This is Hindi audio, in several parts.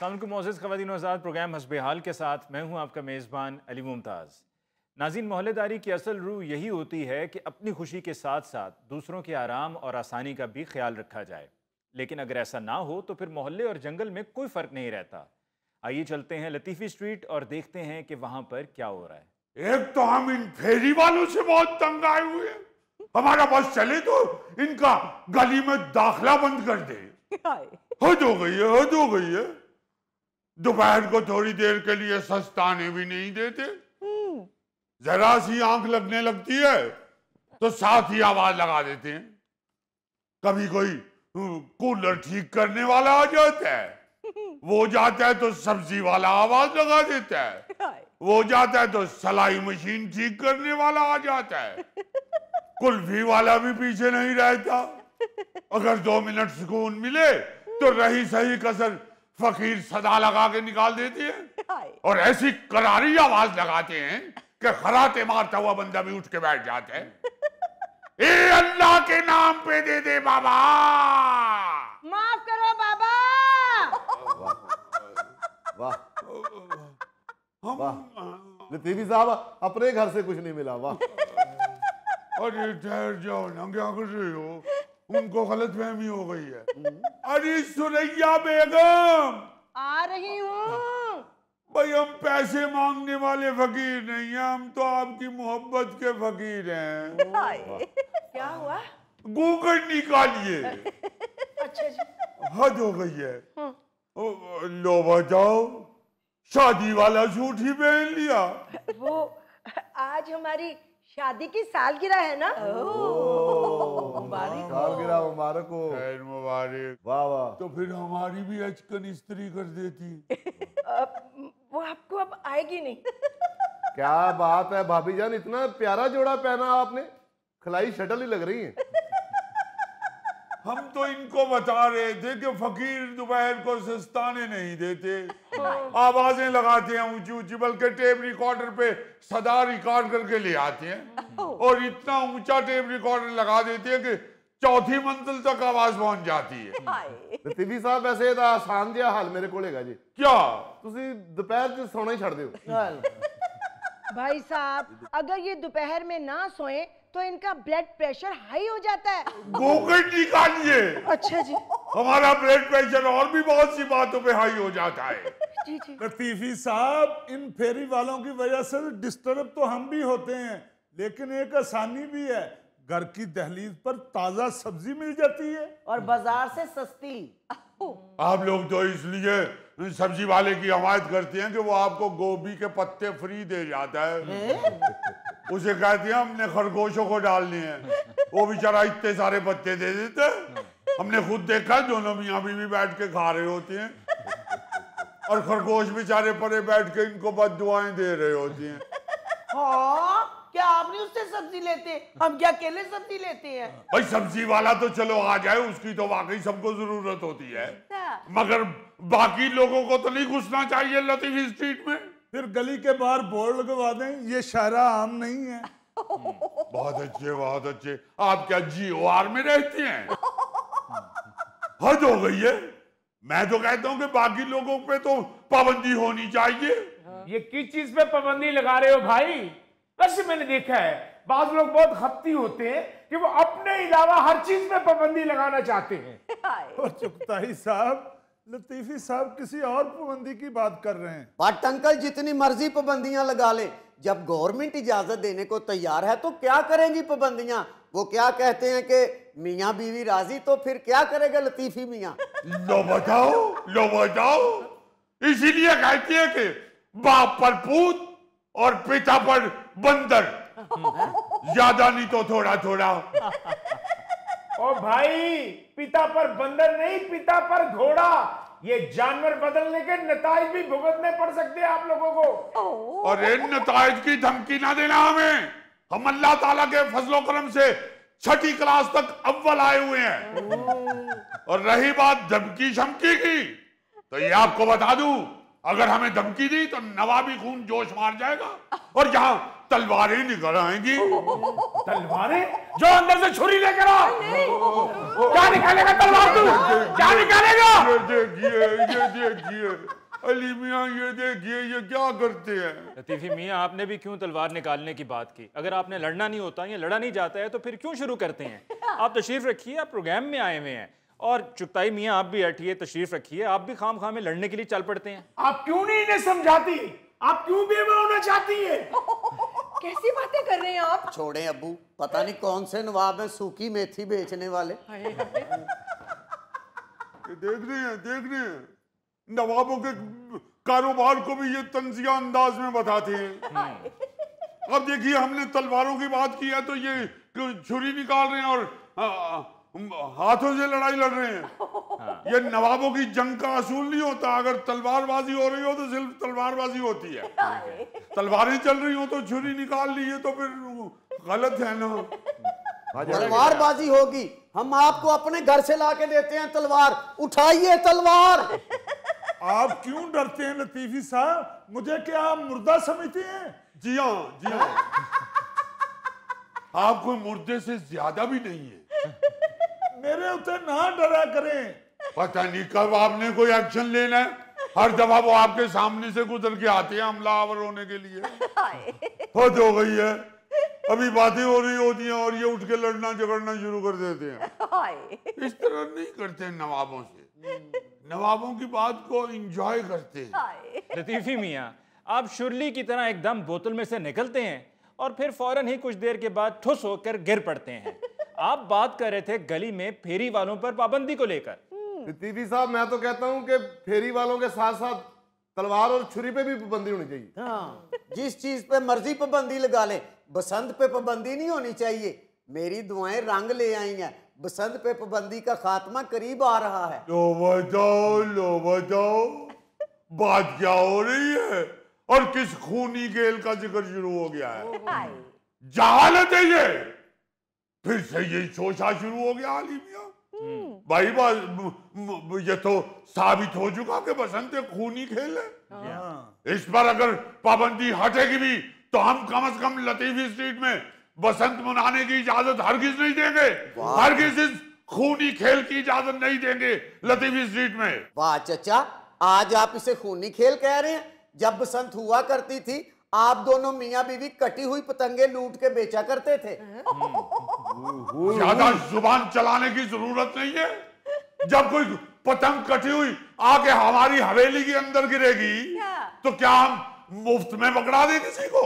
अस्सलामुअलैकुम मोअज़्ज़ज़ ख़वातीन व हज़रात, प्रोग्राम हस्बे हाल के साथ मैं हूं आपका मेज़बान अली मुमताज़। नाज़रीन, मोहल्लेदारी की असल रूह यही होती है कि अपनी खुशी के साथ साथ दूसरों के आराम और आसानी का भी ख्याल रखा जाए। लेकिन अगर ऐसा ना हो तो फिर मोहल्ले और जंगल में कोई फ़र्क नहीं रहता। आइए चलते हैं लतीफ़ी स्ट्रीट और देखते हैं कि वहाँ पर क्या हो रहा है। एक तो हम इन फेरी वालों से बहुत तंग आए हुए हैं। हमारा बस चले तो इनका गली में दाखला बंद कर दे। हद हो गई है, हद हो गई है। दोपहर को थोड़ी देर के लिए सस्ताने भी नहीं देते। जरा सी आंख लगने लगती है तो साथ ही आवाज लगा देते हैं। कभी कोई कूलर ठीक करने वाला आ जाता है, वो जाता है तो सब्जी वाला आवाज लगा देता है, वो जाता है तो सलाई मशीन ठीक करने वाला आ जाता है, कुल्फी वाला भी पीछे नहीं रहता। अगर 2 मिनट सुकून मिले तो रही सही कसर फकीर सदा लगा के निकाल देती है और ऐसी करारी आवाज लगाते हैं कि खराटे मारता हुआ बंदा भी उठ के बैठ जाता है। ए अल्लाह के नाम पे दे दे बाबा, माफ करो बाबा। वाह वाह, लतीफी साहब अपने घर से कुछ नहीं मिला। वाह। अरे ठहर जाओ ना, क्या कर रहे हो? उनको गलतफहमी हो गई है। अरे सुरैया बेगम, आ रही हूँ। भाई हम पैसे मांगने वाले फकीर नहीं हैं, हम तो आपकी मोहब्बत के फकीर हैं। क्या हुआ? गूगल निकालिए। अच्छा जी। हद हो गई है। लो बताओ, शादी वाला सूट ही पहन लिया। वो आज हमारी शादी की सालगिरह है ना। मुबारक सालगिरह मुबारक हो। खैर मुबारक। वाह वाह। तो फिर हमारी भी अचकन इस्त्री कर देती। वो आपको अब आएगी नहीं। क्या बात है भाभी जान, इतना प्यारा जोड़ा पहना आपने, खलाई शटल ही लग रही है। हम तो इनको बता रहे थे कि फकीर दोपहर को सस्ताने नहीं देते, आवाजें लगाते हैं ऊंची ऊंची, बल्कि टेप रिकॉर्डर पे सदा रिकॉर्ड करके ले आते हैं और इतना ऊंचा टेप रिकॉर्डर लगा देते हैं कि 4थी मंजिल तक आवाज पहुंच जाती है। लतीफी साहब वैसे तो आसान जिहा हाल मेरे कोलेगा जी। क्या तुसी दोपहर च सोना ही छड़ दियो। भाई साहब, अगर ये दोपहर में ना सोए तो इनका ब्लड प्रेशर हाई हो जाता है। गूगल निकालिए। अच्छा जी। हमारा ब्लड प्रेशर और भी बहुत सी बातों पे हाई हो जाता है। जी जी। लतीफी साहब, इन फेरी वालों की वजह से डिस्टर्ब तो हम भी होते हैं, लेकिन एक आसानी भी है, घर की दहलीज पर ताजा सब्जी मिल जाती है और बाजार से सस्ती। आप लोग तो इसलिए सब्जी वाले की हमायत करते हैं कि वो आपको गोभी के पत्ते फ्री दे जाता है। उसे कहते हैं हमने खरगोशों को डालने हैं, वो बेचारा इतने सारे पत्ते दे देते हैं। हमने खुद देखा, दोनों मियाँ बीवी बैठ के खा रहे होते हैं और खरगोश बेचारे परे बैठ के इनको बद्दुआएं दे रहे होती हैं। हाँ, क्या आप नहीं उससे सब्जी लेते? हम क्या अकेले सब्जी लेते हैं? भाई सब्जी वाला तो चलो आ जाए, उसकी तो वाकई सबको जरूरत होती है, मगर बाकी लोगों को तो नहीं घुसना चाहिए लतीफी स्ट्रीट में। फिर गली के बाहर बोर्ड लगवा दें, ये शायरा आम नहीं है। बहुत अच्छे, बहुत अच्छे। आप क्या GOR में रहते हैं? हद हो गई है। मैं तो कहता हूँ कि बाकी लोगों पे तो पाबंदी होनी चाहिए। ये किस चीज पे पाबंदी लगा रहे हो भाई? वैसे मैंने देखा है बाज लोग बहुत खप्ती होते हैं कि वो अपने अलावा हर चीज पे पाबंदी लगाना चाहते हैं। और चुगताई साहब, लतीफी साहब किसी और पाबंदी की बात कर रहे हैं। बट अंकल, जितनी मर्जी पाबंदियां लगा ले, जब गवर्नमेंट इजाजत देने को तैयार है तो क्या करेंगी पाबंदियां? वो क्या कहते हैं कि मियाँ बीवी राजी, तो फिर क्या करेगा लतीफी मियाँ? लो बताओ, लो बताओ। इसीलिए कहती है कि बाप पर पूत और पिता पर बंदर, ज्यादा नहीं तो थोड़ा थोड़ा। ओ भाई, पिता पर बंदर नहीं, पिता पर घोड़ा। ये जानवर बदलने के नताइज भी भुगतने पड़ सकते हैं आप लोगों को। और इन नताइज की धमकी ना देना हमें। हम अल्लाह ताला के फजलो करम से 6ठी क्लास तक अव्वल आए हुए हैं। और रही बात धमकी शमकी की, तो ये आपको बता दूं, अगर हमें धमकी दी तो नवाबी खून जोश मार जाएगा और जहां तलवारें निकल आएंगी। तलवारें? जो अंदर से छुरी लेकर आ। क्या निकालेगा तलवार तू? क्या निकालेगा? ये देखिए अली मियां, ये देखिए ये क्या करते हैं। लतीफ़ी मियां, आपने भी क्यों तलवार निकालने की बात की? अगर आपने लड़ना नहीं होता या लड़ा नहीं जाता है तो फिर क्यों शुरू करते हैं? आप तशरीफ रखिए, आप प्रोग्राम में आए हुए हैं। और चुगताई मियां, आप भी हटिए, तशरीफ रखिए। आप भी खाम खाम में लड़ने के लिए चल पड़ते हैं। आप क्यों नहीं इन्हें समझाती? आप क्यों बेवा होना चाहती है? कैसी बातें कर रहे हैं आप? छोड़े अब्बू, पता नहीं कौन से नवाब हैं सूखी मेथी बेचने वाले। देख रहे हैं नवाबों के कारोबार को भी ये तंजिया अंदाज में बताते हैं। अब देखिए हमने तलवारों की बात की है तो ये छुरी निकाल रहे हैं और हाथों से लड़ाई लड़ रहे हैं। ये नवाबों की जंग का असूल नहीं होता। अगर तलवारबाजी हो रही हो तो सिर्फ तलवारबाजी होती है। तलवारें चल रही हो तो छुरी निकाल ली है तो फिर गलत है ना। तलवारबाजी होगी, हम आपको अपने घर से लाके देते हैं तलवार। उठाइए तलवार। आप क्यों डरते हैं लतीफी साहब? मुझे क्या आप मुर्दा समझते हैं? जी हाँ, जी हाँ। आप कोई मुर्दे से ज्यादा भी नहीं है। मेरे उते ना डरा करें। पता नहीं कब आपने कोई एक्शन लेना है। हर दफा वो आपके सामने से गुजर के आते हैं हमलावर होने के लिए। हद हो गई है। अभी बातें हो रही होती हैं और ये उठ के लड़ना झगड़ना शुरू कर देते हैं। इस तरह नहीं करते नवाबों से। नवाबों की बात को एंजॉय करते हैं। लतीफ़ी मियां, आप शुरली की तरह एकदम बोतल में से निकलते हैं और फिर फौरन ही कुछ देर के बाद ठुस होकर गिर पड़ते हैं। आप बात कर रहे थे गली में फेरी वालों पर पाबंदी को लेकर। लतीफी साहब, मैं तो कहता हूं कि फेरी वालों के साथ साथ तलवार और छुरी पे भी पाबंदी होनी चाहिए। हाँ, जिस चीज पे मर्जी पाबंदी लगा ले, बसंत पे पाबंदी नहीं होनी चाहिए। मेरी दुआएं रंग ले आई हैं। बसंत पे पाबंदी का खात्मा करीब आ रहा है। लो बताओ बात क्या हो रही है और किस खूनी खेल का जिक्र शुरू हो गया है? जहालत है ये। फिर से ये शोशा शुरू हो गया आली मियां। भाई ये तो साबित हो चुका कि बसंत एक खूनी खेल है। इस पर अगर पाबंदी हटेगी भी तो हम कम से कम लतीफी स्ट्रीट में बसंत मनाने की इजाजत हरगिज नहीं देंगे। हरगिज इस खूनी खेल की इजाजत नहीं देंगे लतीफी स्ट्रीट में। वाह चचा, आज आप इसे खूनी खेल कह रहे हैं? जब बसंत हुआ करती थी आप दोनों मियां बीवी कटी हुई पतंगे लूट के बेचा करते थे। ज्यादा जुबान चलाने की जरूरत नहीं है। जब कोई पतंग कटी हुई आके हमारी हवेली के अंदर गिरेगी तो क्या हम मुफ्त में पकड़ा दे किसी को?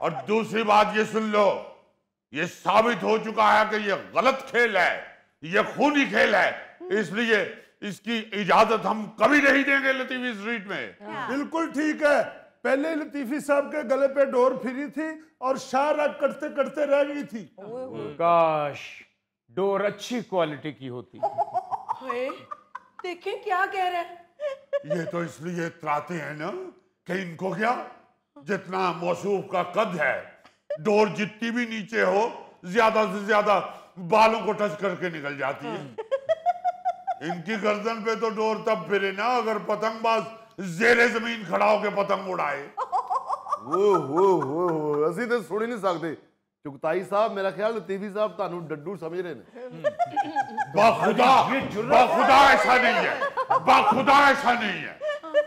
और दूसरी बात ये सुन लो, ये साबित हो चुका है कि ये गलत खेल है, ये खूनी खेल है। इसलिए इसकी इजाजत हम कभी नहीं देंगे लतीफी स्ट्रीट में। बिल्कुल ठीक है। पहले लतीफी साहब के गले पे डोर फिरी थी और शाह करते करते रह गई थी। काश डोर अच्छी क्वालिटी की होती। देखें क्या कह रहे हैं। ये तो इसलिए इतराते हैं ना कि इनको क्या, जितना मौसूफ का कद है, डोर जितनी भी नीचे हो ज्यादा से ज्यादा बालों को टच करके निकल जाती है। इनकी गर्दन पे तो डोर तब फिरे ना अगर पतंगबाज जेरे जमीन खड़ा होकर पतंग उड़ाए। हो असि तो सुन ही नहीं सकते। चुगताई साहब, मेरा ख्याल लतीफी साहब तानू डड्डू समझ रहे हैं। बाखुदा ऐसा नहीं है। बाखुदा ऐसा नहीं है।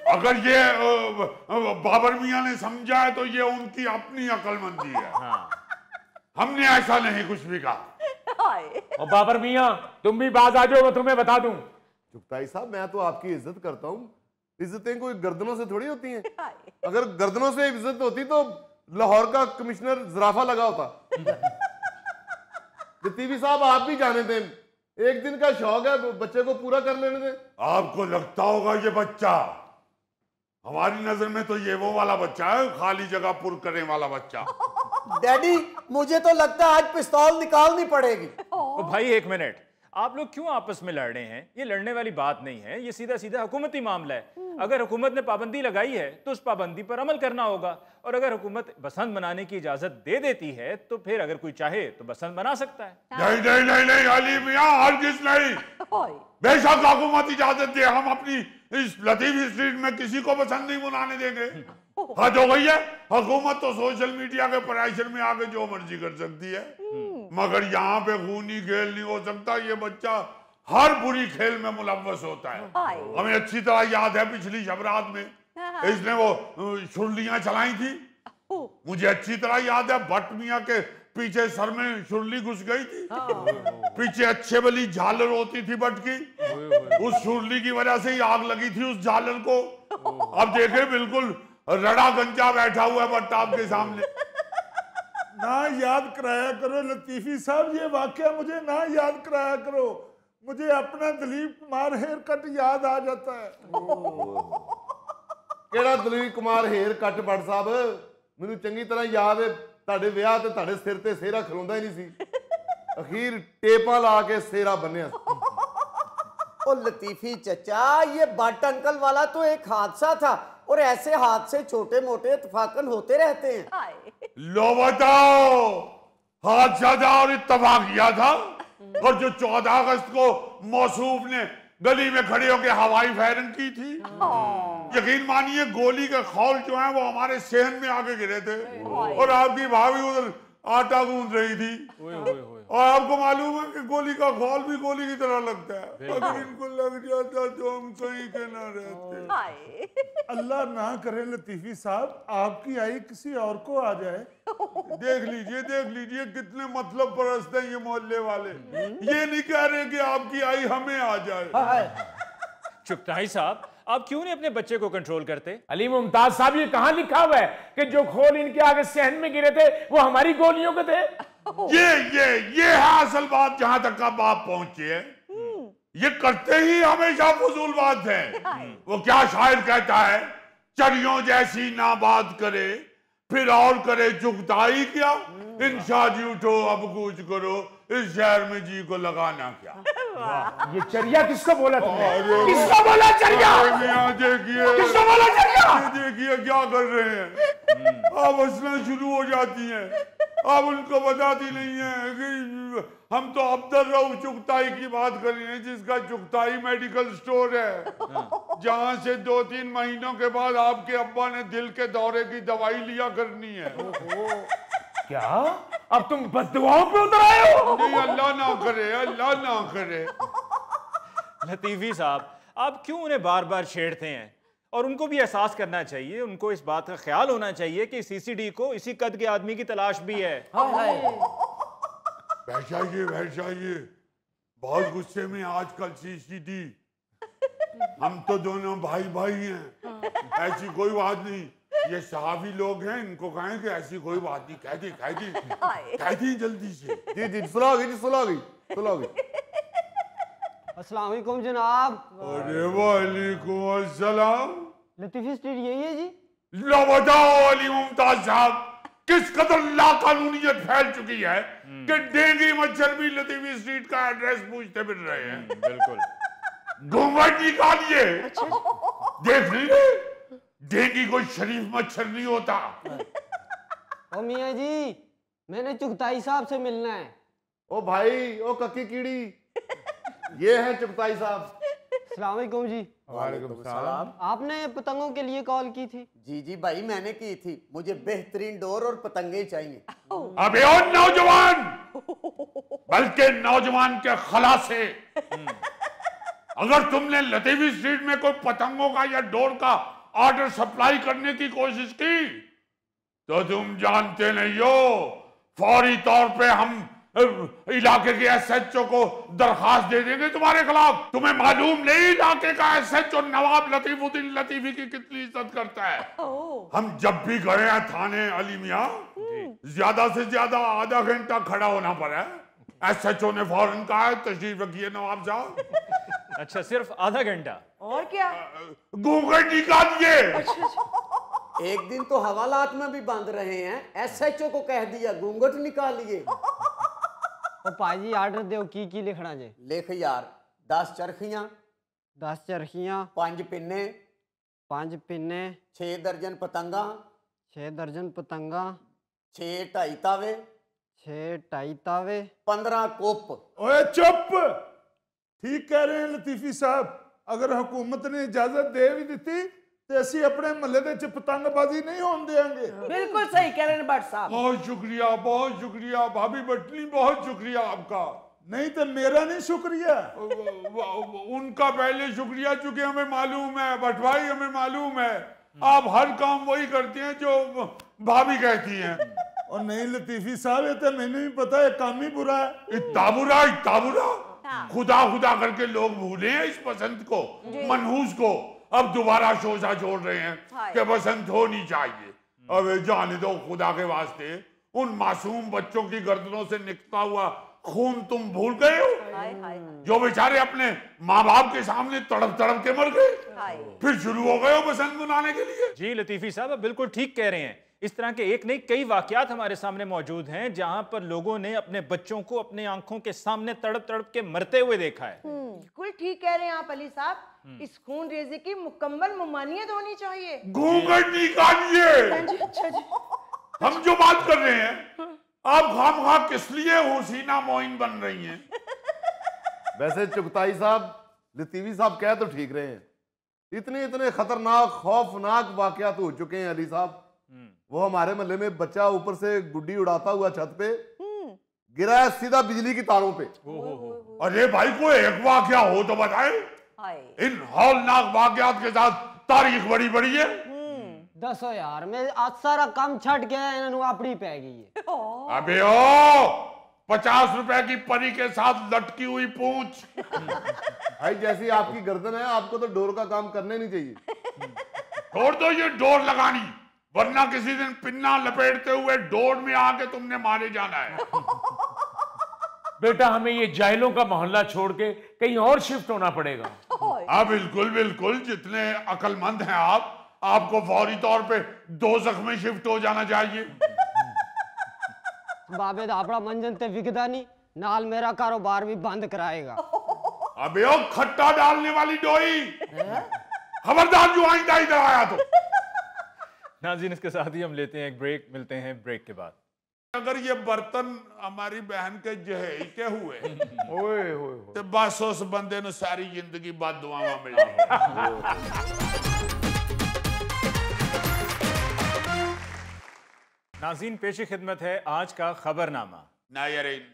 अगर ये बाबर मियां ने समझा है तो ये उनकी अपनी अक्लमंदी है। हमने ऐसा नहीं कुछ भी कहा। और बाबर मियां, तुम भी बाज आ जाओ, मैं तुम्हें बता दूं। चुगताई साहब, मैं तो आपकी इज्जत करता हूँ। इज्जतें कोई गर्दनों से थोड़ी होती हैं। अगर गर्दनों से इज्जत होती तो लाहौर का कमिश्नर जराफा लगा होता। लतीफी साहब, आप भी जाने दें, एक दिन का शौक है, बच्चे को पूरा कर लेने दें। आपको लगता होगा ये बच्चा, हमारी नजर में तो ये वो वाला बच्चा है, खाली जगह पुर करने वाला बच्चा। डैडी, मुझे तो लगता है आज पिस्तौल निकालनी पड़ेगी। ओ भाई एक मिनट, आप लोग क्यों आपस में लड़ रहे हैं? ये लड़ने वाली बात नहीं है, ये सीधा सीधा हुकूमती मामला है। अगर हुकूमत ने पाबंदी लगाई है तो उस पाबंदी पर अमल करना होगा। और अगर हुकूमत बसंत मनाने की इजाजत दे देती है तो फिर अगर कोई चाहे तो बसंत मना सकता है। नहीं नहीं नहीं नहीं अली मियां, हरगिज़ नहीं। बेशक हुकूमत इजाजत दे, हम अपनी इस लतीफी स्ट्रीट में किसी को बसंत नहीं मनाने देंगे। हद हो गई है। हुकूमत तो सोशल मीडिया के प्रेशर में आके जो मर्जी कर सकती है, मगर यहाँ पे खूनी खेल नहीं हो सकता। ये बच्चा हर बुरी खेल में मुलव्वस होता है। हमें अच्छी तरह याद है पिछली शबरात में इसने वो शुरलियां चलाई थी। मुझे अच्छी तरह याद है भट्ट मियाँ के पीछे सर में शुरली घुस गई थी। पीछे अच्छे वाली झालर होती थी भट्ट की, उस शुरली की वजह से ही आग लगी थी उस झालर को। अब देखे बिल्कुल रड़ा गंजा बैठा हुआ है भट्ट आपके सामने। ना याद कराया करो लतीफी साहब, ये वाकया मुझे ना याद कराया करो। मुझे अपना दिलीप कुमार हेयर कट याद आ जाता है। केड़ा दिलीप कुमार हेयर कट भट्ट साहब, मैनू चंगी तरह याद है ਤੁਹਾਡੇ ਵਿਆਹ ਤੇ ਤੁਹਾਡੇ ਸਿਰ ਤੇ ਸੇਰਾ ਖਲੋਂਦਾ ਹੀ ਨਹੀਂ ਸੀ। ਅਖੀਰ ਟੇਪਾਂ ਲਾ ਕੇ ਸੇਰਾ ਬੰਨਿਆ। ओ लतीफी चचा, ये भट्ट अंकल वाला तो एक हादसा था, और ऐसे हादसे छोटे मोटे इत्तफाकन होते रहते हैं। लो बताओ, हादसा था और इत्तफाकिया था। और जो 14 अगस्त को मौसूफ ने गली में खड़े होकर हवाई फायरिंग की थी, यकीन मानिए गोली के खौल जो है वो हमारे सेहन में आके गिरे थे, और आपकी भाभी उधर आटा गूंद रही थी। और आपको मालूम है कि गोली का खौल भी गोली की तरह लगता है, अगर इनको लग जाता तो हम कहीं के ना रहते। अल्लाह ना करे लतीफी साहब, आपकी आई किसी और को आ जाए। देख लीजिए कितने मतलब परस्त हैं ये मोहल्ले वाले। ये नहीं कह रहे कि आपकी आई हमें आ जाए। चुगताई साहब, आप क्यों नहीं अपने बच्चे को कंट्रोल करते? अली मुमताज साहब, ये कहां लिखा हुआ है कि जो खोल इनके आगे सहन में गिरे थे वो हमारी गोलियों के थे? ये है असल बात जहां तक आप पहुंचे हैं। ये करते ही हमेशा फजूल बात है। वो क्या शायर कहता है, चरियों जैसी ना बात करे फिर और करे चुगताई क्या, इंशा जी उठो अब कुछ करो, इस शहर में जी को लगाना क्या। ये चरिया किसको बोला तुमने? किसको बोला चरिया? देखिए किसको बोला चरिया? देखिए क्या कर रहे हैं, अब हंसना शुरू हो जाती हैं। अब उनको बताती नहीं है कि हम तो अब्दुल रऊफ चुगताई की बात कर रहे हैं, जिसका चुगताई मेडिकल स्टोर है, जहां से 2-3 महीनों के बाद आपके अब्बा ने दिल के दौरे की दवाई लिया करनी है। क्या अब तुम बद्दुआओं पे उतर आए हो? नहीं, अल्लाह ना करे, अल्लाह ना करे। लतीफी साहब, आप क्यों उन्हें बार बार छेड़ते हैं? और उनको भी एहसास करना चाहिए, उनको इस बात का ख्याल होना चाहिए कि सीसीडी को इसी कद के आदमी की तलाश भी है। बैठ जाइए, बहुत गुस्से में आजकल सीसीडी। हम तो दोनों भाई हैं, ऐसी कोई बात नहीं। ये सहाफी लोग हैं, इनको कहें कि ऐसी कोई बात नहीं, कह दी जल्दी से। जी सुलह हो गई। अस्सलाम वालेकुम जनाब। अरे वालेकुम अस्सलाम। लतीफी स्ट्रीट यही है जी? लो बताओ अली मुमताज साहब, किस कदर लाकानूनियत फैल चुकी है कि डेंगू मच्छर भी लतीफी स्ट्रीट का एड्रेस पूछते फिर रहे हैं। बिल्कुल। घूंघट निकालिए। देख नहीं रहे, डेंगू कोई शरीफ मच्छर नहीं होता। ओ मियाँ जी, मैंने चुगताई साहब से मिलना है। ओ भाई, ओ कक्की कीड़ी, ये है चुगताई साहब। अस्सलाम वालेकुम जी। वालेकुम सलाम। आपने पतंगों के लिए कॉल की थी? जी भाई, मैंने की थी। मुझे बेहतरीन डोर और पतंगे चाहिए। अबे ओ नौजवान, बल्कि नौजवान के खलासे, अगर तुमने लतीफी स्ट्रीट में कोई पतंगों का या डोर का ऑर्डर सप्लाई करने की कोशिश की तो तुम जानते नहीं हो, फौरी तौर पे हम इलाके के एसएचओ को दरखास्त दे देंगे तुम्हारे खिलाफ। तुम्हें मालूम नहीं इलाके का एसएचओ नवाब लतीफुद्दीन लतीफी की कितनी इज्जत करता है। हम जब भी गए हैं थाने अली मियाँ, ज्यादा से ज्यादा आधा घंटा खड़ा होना पड़ा है। एसएचओ ने फौरन कहा है तशरीफ रखिए नवाब साहब। अच्छा, सिर्फ आधा घंटा? और क्या? घूंघट निकालिए। एक दिन तो हवालात में भी बांध रहे हैं, एसएचओ को कह दिया घूंघट निकालिए। ओ पाजी आर्डर दो की लिखना जे? लिख यार, 10 चरखियां, 10 चरखियां, 5 पिन्ने, 5 पिन्ने, 6 दर्जन पतंगा, 6 दर्जन पतंगा, 6 2.5 तावे, 6 2.5 तावे, 15 कोप। ओए चुप, ठीक कह रहे हैं लतीफी साहब। अगर हुकूमत ने इजाजत दे भी दी ਤੇ ਅਸੀਂ ਆਪਣੇ ਮਹੱਲੇ ਦੇ ਚ ਪਤੰਗਬਾਜ਼ੀ ਨਹੀਂ ਹੋਣ ਦੇਾਂਗੇ। बिल्कुल सही कह रहे हैं भट्ट साहब। बहुत शुक्रिया भाभी बटनी, बहुत शुक्रिया आपका। नहीं तो मेरा नहीं शुक्रिया, उनका पहले शुक्रिया, चूंकि हमें मालूम है भट्ट भाई, हमें मालूम है आप हर काम वही करते हैं जो भाभी कहती हैं। और नहीं लतीफी साहब, ये तो मैंने भी पता है काम ही बुरा है। इतना बुरा खुदा खुदा करके लोग भूले हैं इस बसंत को, मनहूस को। अब दोबारा शोषा छोड़ रहे हैं कि बसंत हो नहीं चाहिए। अब जाने दो खुदा के वास्ते, उन मासूम बच्चों की गर्दनों से निकलता हुआ खून तुम भूल गए हो, जो बेचारे अपने माँ बाप के सामने तड़प तड़प के मर गए, फिर शुरू हो गए हो बसंत मनाने के लिए। जी लतीफी साहब, आप बिल्कुल ठीक कह रहे हैं। इस तरह के एक नहीं कई वाकयात हमारे सामने मौजूद हैं जहां पर लोगों ने अपने बच्चों को अपने आंखों के सामने तड़प तड़प के मरते हुए देखा है। बिल्कुल ठीक कह रहे हैं आप अली साहब। इस खून रेज़ी की मुकम्मल ममानियत होनी चाहिए। घूंघट निकालिए। हम जो बात कर रहे हैं, आप खामखा किस लिए हुसीना मोइन बन रही हैं? वैसे चुगताई साहब, लतीफी साहब कह तो ठीक रहे हैं। इतने खतरनाक खौफनाक वाकयात हो चुके हैं अली साहब। वो हमारे महल्ले में बच्चा ऊपर से गुड्डी उड़ाता हुआ छत पे गिरा है सीधा बिजली की तारों पे। अरे भाई, कोई एक वाकया हो तो बताए। इन हौलनाक वाकयात के साथ तारीख बड़ी बड़ी है। दसो यार, मैं आज सारा काम छट गया, इन्होंने अपनी पै गई है। अबे ओ 50 रुपए की परी के साथ लटकी हुई पूंछ। भाई जैसी आपकी गर्दन है, आपको तो डोर का काम करने नहीं चाहिए। छोड़ दो ये डोर लगानी, वरना किसी दिन पिन्ना लपेटते हुए डोर में आके तुमने मारे जाना है। बेटा, हमें ये जाहिलों का मोहल्ला छोड़ के कहीं और शिफ्ट होना पड़ेगा। हाँ बिल्कुल बिल्कुल, जितने अक्लमंद हैं आपको फौरी तौर पे दोज़ख में शिफ्ट हो जाना चाहिए। बाबे दा अपना मंजन ते विकदा नहीं, नाल मेरा कारोबार भी बंद कराएगा। अबे ओ खट्टा डालने वाली डोई, खबरदार जो आइंदा इधर आया तो। नाज़रीन, इसके साथ ही हम लेते हैं एक ब्रेक, मिलते हैं ब्रेक के बाद। अगर ये बर्तन हमारी बहन के जहेज के हुए तो बस उस बंदे ने सारी जिंदगी बाद दुआवा मिली। नाज़रीन, पेश खिदमत है आज का खबरनामा। नायरीन,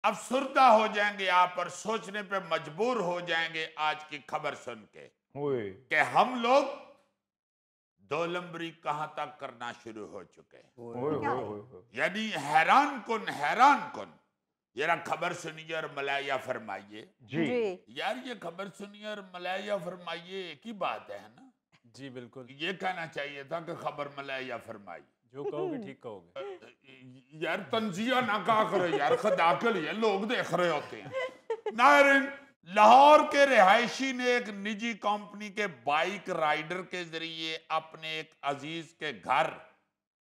अफसुर्दा हो जाएंगे आप और सोचने पे मजबूर हो जाएंगे आज की खबर सुन के कि हम लोग दोलंबरी कहां तक करना शुरू हो चुके हैं। यानी हैरान कुन जरा खबर सुनिए और मलाया फरमाइए। जी यार, ये खबर सुनिए और मलाया फरमाइए एक ही बात है ना? जी बिल्कुल, ये कहना चाहिए था कि खबर मलाया फरमाइए। जो कहोगे ठीक कहोगे। यार तंजिया ना कहा करो यार, खुदा के लिए लोग देख रहे होते हैं। नायरीन, लाहौर के रिहायशी ने एक निजी कंपनी के बाइक राइडर के जरिए अपने एक अजीज के घर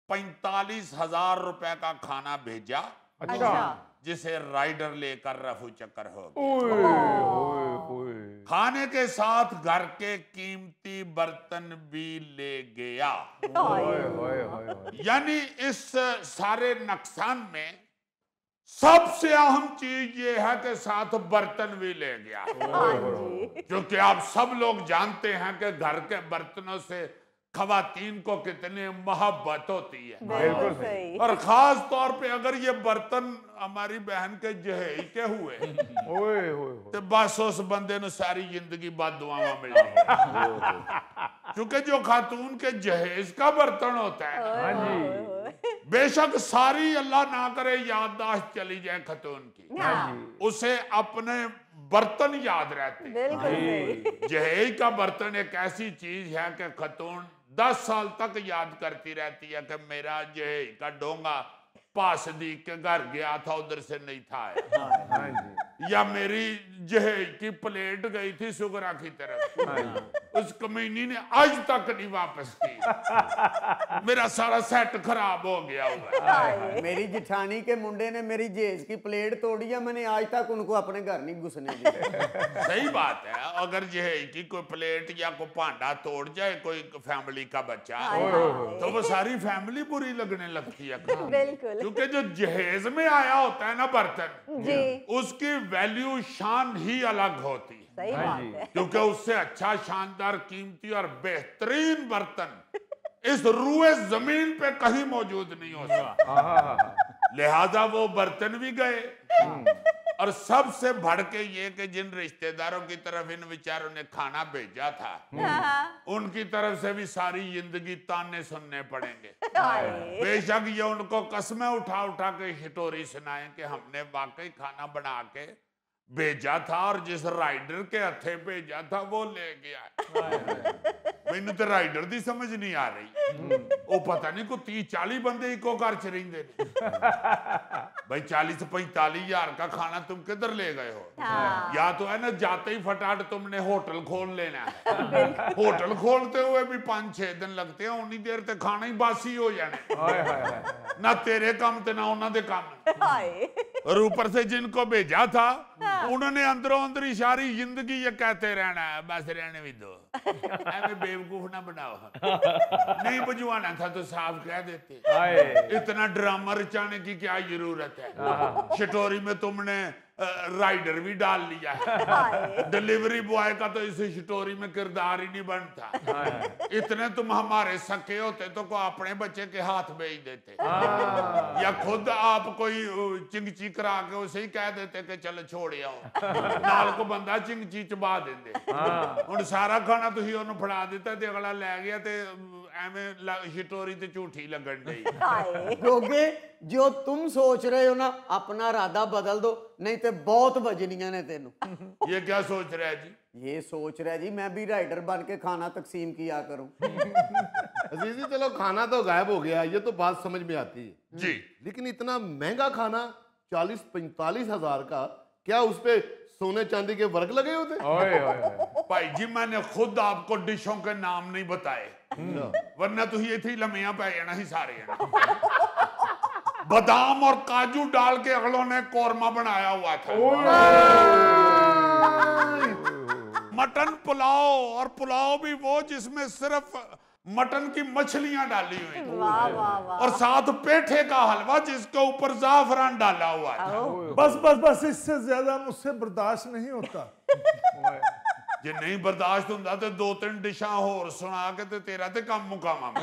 45,000 रुपए का खाना भेजा। अच्छा। जिसे राइडर लेकर रफू चक्कर हो गया। खाने के साथ घर के कीमती बर्तन भी ले गया। यानी इस सारे नुकसान में सबसे अहम चीज ये है कि साथ बर्तन भी ले गया। क्योंकि आप सब लोग जानते हैं कि घर के बर्तनों से खवातीन को कितनी मोहब्बत होती है। बिल्कुल सही। और खास तौर पे अगर ये बर्तन हमारी बहन के जहेज के हुए तो बस उस बंदे ने सारी जिंदगी बाद दुआवा मिली। क्योंकि जो खातून के जहेज का बर्तन होता है, बेशक सारी अल्लाह ना करे याददाश्त चली जाए खातून की, उसे अपने बर्तन याद रहते। जहेज का बर्तन एक ऐसी चीज है कि खातून 10 साल तक याद करती रहती है कि मेरा जहेज का डोंगा पासदी के घर गया था, उधर से नहीं था। या मेरी जहेज की प्लेट गई थी सुगरा की तरफ, उस कमीनी ने आज तक नहीं वापस की। मेरा सारा सेट खराब हो गया हुआ। मेरी जिठानी के मुंडे ने मेरी जहेज की प्लेट तोड़ी है, मैंने आज तक उनको अपने घर नहीं घुसने दी। सही बात है। अगर जहेज की कोई प्लेट या कोई भांडा तोड़ जाए कोई फैमिली का बच्चा, तो वो सारी फैमिली बुरी लगने लगती है। बिल्कुल। क्योंकि जो जहेज में आया होता है ना बर्तन, जी, उसकी वैल्यू शान ही अलग होती है। सही बात है। क्योंकि उससे अच्छा, शानदार, कीमती और बेहतरीन बर्तन इस रूए जमीन पे कहीं मौजूद नहीं हो सकता। लिहाजा वो बर्तन भी गए, और सबसे भड़ के ये कि जिन रिश्तेदारों की तरफ इन बेचारों ने खाना भेजा था, उनकी तरफ से भी सारी जिंदगी ताने सुनने पड़ेंगे। बेशक ये उनको कस्में उठा उठा के हिटोरी सुनाए कि हमने वाकई खाना बना के भेजा था, और जिस राइडर के हथे भेजा था वो ले गया। मैनू तो राइडर दी समझ नहीं आ रही। वो पता नहीं को 30-40 बंदे इको घर च रहिंदे ने। भाई 40-45 हजार का खाना तुम किधर ले गए हो? या तो है ना, जाते ही फटाट तुमने होटल खोल लेना है। होटल खोलते हुए भी 5-6 दिन लगते हैं, उन्नी देर तक खाना ही बासी हो जाने। ना तेरे काम ते ना उन्होंने काम। और ऊपर से जिनको भेजा था उन्होंने अंदरों अंदर सारी जिंदगी ये कहते रहना है, बस रहने भी दो, ऐਵੇਂ बेवकूफ ना बनाओ। नहीं भिजवाना था तो साफ कह देते। इतना ड्रामा रचाने की क्या जरूरत है? शिटोरी में तुमने राइडर भी डाल लिया है। डिलीवरी बॉय का तो इस स्टोरी में किरदार ही नहीं बनता। इतने तुम हमारे सके होते तो को अपने बच्चे के हाथ भेज देते, या खुद आप कोई चिंगची करा के उसे ही कह देते कि चलो छोड़ आओ, नाल को बंदा चिंगची चबा देंदे। हुण सारा खाना तुसीं ओनू फड़ा दिता ते अगला लै गया ते एवें स्टोरी ते झूठी लगन दी। गोगे, जो तुम सोच रहे हो ना, अपना इरादा बदल दो, नहीं तो बहुत बजनियां ने तेनू। ये क्या सोच रहा है जी? ये सोच रहा है जी मैं भी राइडर बन के खाना तकसीम किया करूं। अजीजी चलो खाना तो गायब हो गया, ये तो बात समझ में आती है जी, लेकिन इतना महंगा खाना 40-45 हजार का, क्या उस पे सोने चांदी के वर्क लगे होते? भाई जी मैंने खुद आपको डिशों के नाम नहीं बताए, वरना तो ये थी लम्बियां पै जाना ही सारे। बादाम और काजू डाल के अगलों ने कोरमा बनाया हुआ था। मटन पुलाव, और पुलाव भी वो जिसमें सिर्फ मटन की मछलियां डाली हुई थी, और साथ पेठे का हलवा जिसके ऊपर जाफरान डाला हुआ था। बस बस बस, इससे ज्यादा मुझसे बर्दाश्त नहीं होता। जे नहीं बर्दाश्त होता तो 2-3 डिशा होर सुना के ते तेरा ते काम मुकामा में।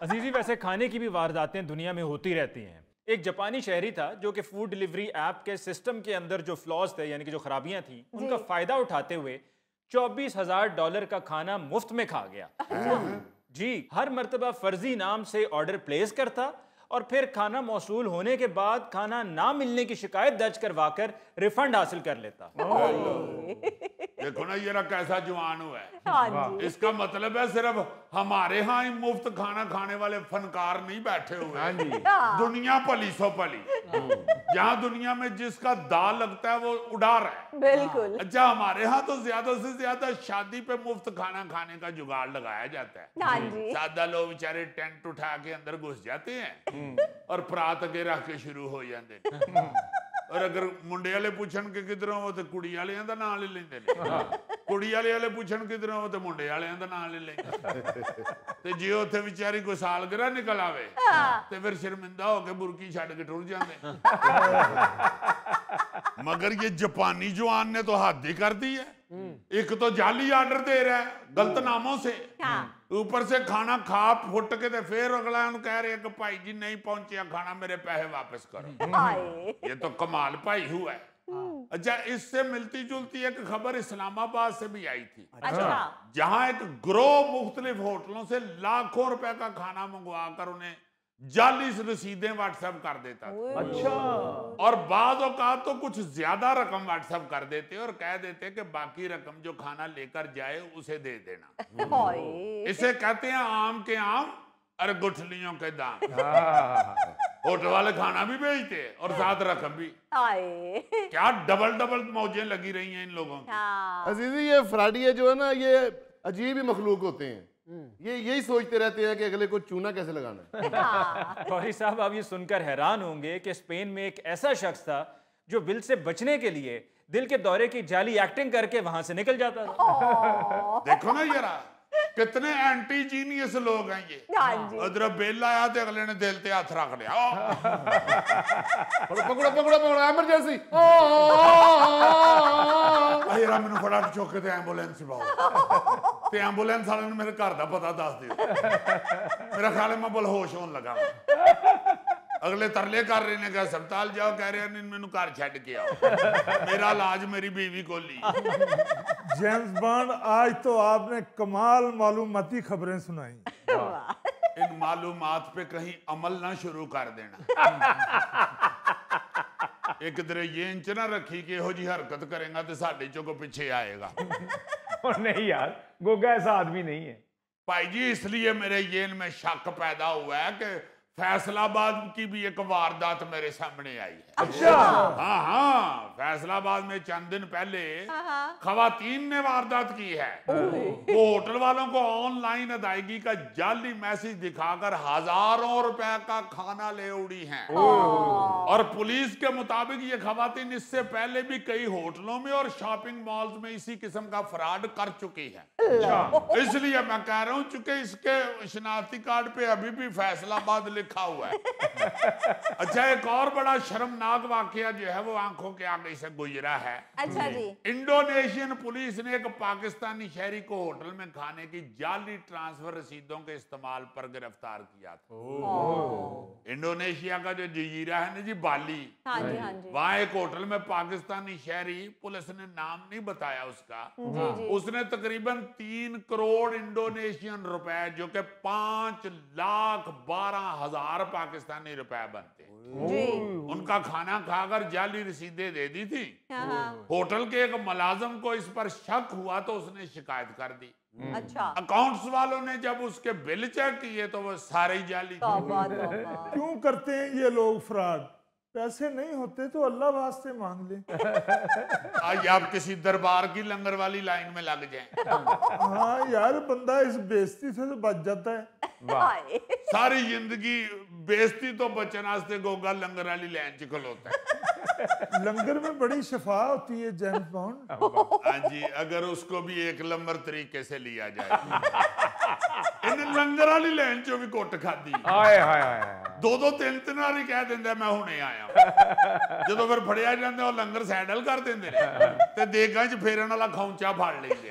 अजीजी, वैसे खाने की भी वारदातें दुनिया में होती रहती हैं। एक जापानी शहरी था जो कि फूड डिलीवरी ऐप के सिस्टम के अंदर जो फ्लॉज थे, यानी कि जो खराबियां थी, उनका फायदा उठाते हुए $24,000 का खाना मुफ्त में खा गया। जी, हर मर्तबा फर्जी नाम से ऑर्डर प्लेस करता और फिर खाना मौसूल होने के बाद खाना ना मिलने की शिकायत दर्ज करवा कर रिफंड हासिल कर लेता। देखो ना ये कैसा जवान हुआ है। इसका मतलब है सिर्फ हमारे यहाँ ही मुफ्त खाना खाने वाले फनकार नहीं बैठे हुए, दुनिया पली सो पली। जहाँ दुनिया में जिसका दाल लगता है वो उड़ा रहा है। बिल्कुल। अच्छा, हमारे यहाँ तो ज्यादा से ज्यादा शादी पे मुफ्त खाना खाने का जुगाड़ लगाया जाता है। सादा लोग बेचारे टेंट उठा के अंदर घुस जाते हैं और परात अगे रख के शुरू हो जाते हैं। और अगर मुंडे वाले पूछन के किधरों हो तो कुड़ी वाले दा नाम ले लेंदे ने, कुड़ी वाले पूछन किधरों हो तो मुंडे वाले दा नाम ले लेंदे। ते जे उत्थे बेचारी कोई सालगिरह निकल आवे ते फिर शर्मिंदा होके बुरकी छड़ के टुर जांदे। मगर ये जापानी जवान ने तो हद ही कर दी है। एक तो जाली ऑर्डर दे रहा है गलत नामों से, ऊपर से खाना खा फुट के ते फिर अगला कह रहे कि भाई जी नहीं पहुंचे खाना, मेरे पैसे वापस करो। ये तो कमाल भाई हुआ है। अच्छा, इससे मिलती जुलती एक खबर इस्लामाबाद से भी आई थी। जहां एक ग्रोह मुख्तलिफ होटलों से लाखों रुपए का खाना मंगवा कर उन्हें जाली रसीदें व्हाट्सएप कर देता था। अच्छा। और बाद औकात तो कुछ ज्यादा रकम व्हाट्सएप कर देते और कह देते कि बाकी रकम जो खाना लेकर जाए उसे दे देना। इसे कहते हैं आम के आम और गुठलियों के दाम। होटल वाले खाना भी भेजते और साथ रकम भी। क्या डबल डबल मौजें लगी रही हैं इन लोगों की। अजीजी, ये फ्राडिये जो है ना, ये अजीब ही मखलूक होते हैं। ये यही सोचते रहते हैं कि अगले को चूना कैसे लगाना है। फौजी साहब, आप ये सुनकर हैरान होंगे कि स्पेन में एक ऐसा शख्स था जो बिल से बचने के लिए दिल के दौरे की जाली एक्टिंग करके वहां से निकल जाता था। देखो ना जरा, कितने एंटी जीनियस लोग हैं ये। उधर बिल आया तो अगले ने दिल ते हाथ रख लिया। पकड़ो पकड़ो पकड़ो एमरजेंसी। यार मैंने फटाफट चुक के एंबुलेंस पाओ ते एंबुलेंस वाले ने मेरे घर का पता दस दिया। मेरा ख्याल है मैं बेहोश होने लगा। अगले तरले कर रहे ने, कहा अस्पताल जाओ, कह रहे हैं मैनू घर छड्ड के आओ, मेरा इलाज मेरी बीवी को ली। जेम्स बॉन्ड, आज तो आपने कमाल मालूमाती खबरें सुनाई। इन मालूमात पे कहीं अमल ना शुरू कर देना। एक तरह ये इंच ना रखी कि हो जी हरकत करेगा तो साढ़े चो को पीछे आएगा। और नहीं यार, गोगा ऐसा आदमी नहीं है भाई जी, इसलिए मेरे ये में शक पैदा हुआ है कि फैसलाबाद की भी एक वारदात मेरे सामने आई है। अच्छा। हाँ हाँ, फैसलाबाद में चंद दिन पहले खवातीन ने वारदात की है। वो होटल वालों को ऑनलाइन अदायगी का जाली मैसेज दिखाकर हजारों रुपए का खाना ले उड़ी हैं। और पुलिस के मुताबिक ये खवातीन इससे पहले भी कई होटलों में और शॉपिंग मॉल्स में इसी किस्म का फ्रॉड कर चुकी है। इसलिए मैं कह रहा हूँ, चूंकि इसके शनाख्ती कार्ड पे अभी भी फैसलाबाद लिखा हुआ है। अच्छा, एक और बड़ा शर्मनाक वाकया जो है वो आंखों के आगे से गुजरा है। अच्छा जी। इंडोनेशियन पुलिस ने एक पाकिस्तानी शहरी को होटल में खाने की जाली ट्रांसफर रसीदों के इस्तेमाल पर गिरफ्तार किया था। इंडोनेशिया का जो जजीरा है ना जी, बाली, हाँ जी, हाँ जी। वहां एक होटल में पाकिस्तानी शहरी, पुलिस ने नाम नहीं बताया उसका, उसने तकरीबन 3 करोड़ इंडोनेशियन रुपए, जो कि 5,12,000 पाकिस्तानी रुपए बनते हैं, उनका खाना खाकर जाली रसीदें दे दी थी। होटल के एक मुलाजिम को इस पर शक हुआ तो उसने शिकायत कर दी। अच्छा। अकाउंट्स वालों ने जब उसके बिल चेक किए तो वो सारे ही जाली थे। क्यों करते हैं ये लोग फ्रॉड? पैसे नहीं होते तो अल्लाह वास्ते मांग ले। आज आप किसी दरबार की लंगर वाली लाइन में लग जाएं। हाँ यार, बंदा इस बेइज्जती से तो बच जाता है। सारी जिंदगी बेइज्जती तो बचन वास्ते गोगा लंगर वाली लाइन च खलोता है। लंगर में बड़ी शफा होती है जेम्स बॉन्ड। हाँ जी, अगर उसको भी एक नंबर तरीके से लिया जाए। इन लंगर वाली लाइन चो भी कुट खादी। हाय हाय हाय। 2-2 3-3 बारी कह देंगे मैं हुणे आया। जो फिर फड़िया जाते वो लंगर सैडल कर देंगे ते देगा च फेरन वाला खौंचा फाड़ लेंगे।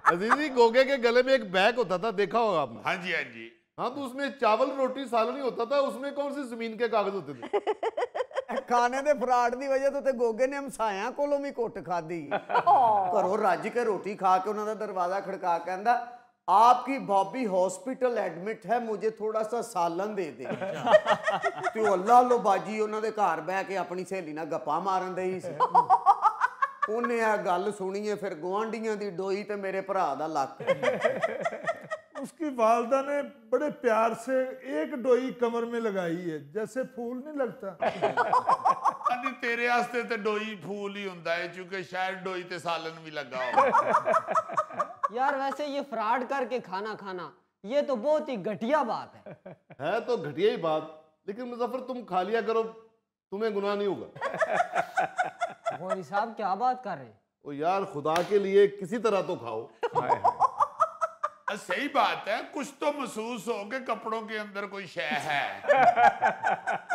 अजीजी, गोगे के गले में एक बैग होता था, देखा होगा आपने? हाँ जी, हाँ जी। हाँ, तो उसमें चावल रोटी सालन ही होता था, उसमें कौन सी जमीन के कागज होते थे? खाने दे फराड दी वजह तो गोगे ने हमसाया कोलों भी कुट खादी। घरों रज के रोटी खा के उन्होंने दरवाजा खड़का कहंदा, आपकी भाभी हॉस्पिटल एडमिट है, मुझे थोड़ा सा सालन दे दे। तो अल्लाह लो बाजी उन्होंने घर बह के अपनी सहेली नाल गप्पा मारन दई सी। उन्हें आ गल सुनी है, फिर गुआंढियां दी डोई ते मेरे भरा दा लक। उसकी वालदा ने बड़े प्यार से एक डोई कमर में लगाई है, जैसे फूल नहीं लगता। अरे तेरे वास्ते ते डोई फूल ही हुंदा है, क्योंकि शायद डोई ते सालन भी लगा हो। यार वैसे ये फ्रॉड करके खाना खाना ये तो बहुत ही घटिया बात है तो घटिया ही बात, लेकिन मुजफ्फर तुम खा लिया करो, तुम्हें गुनाह नहीं होगा। गौरी साहब क्या बात कर रहे हैं? ओ यार, खुदा के लिए किसी तरह तो खाओ। सही बात है, कुछ तो महसूस हो कि कपड़ों के अंदर कोई शय है।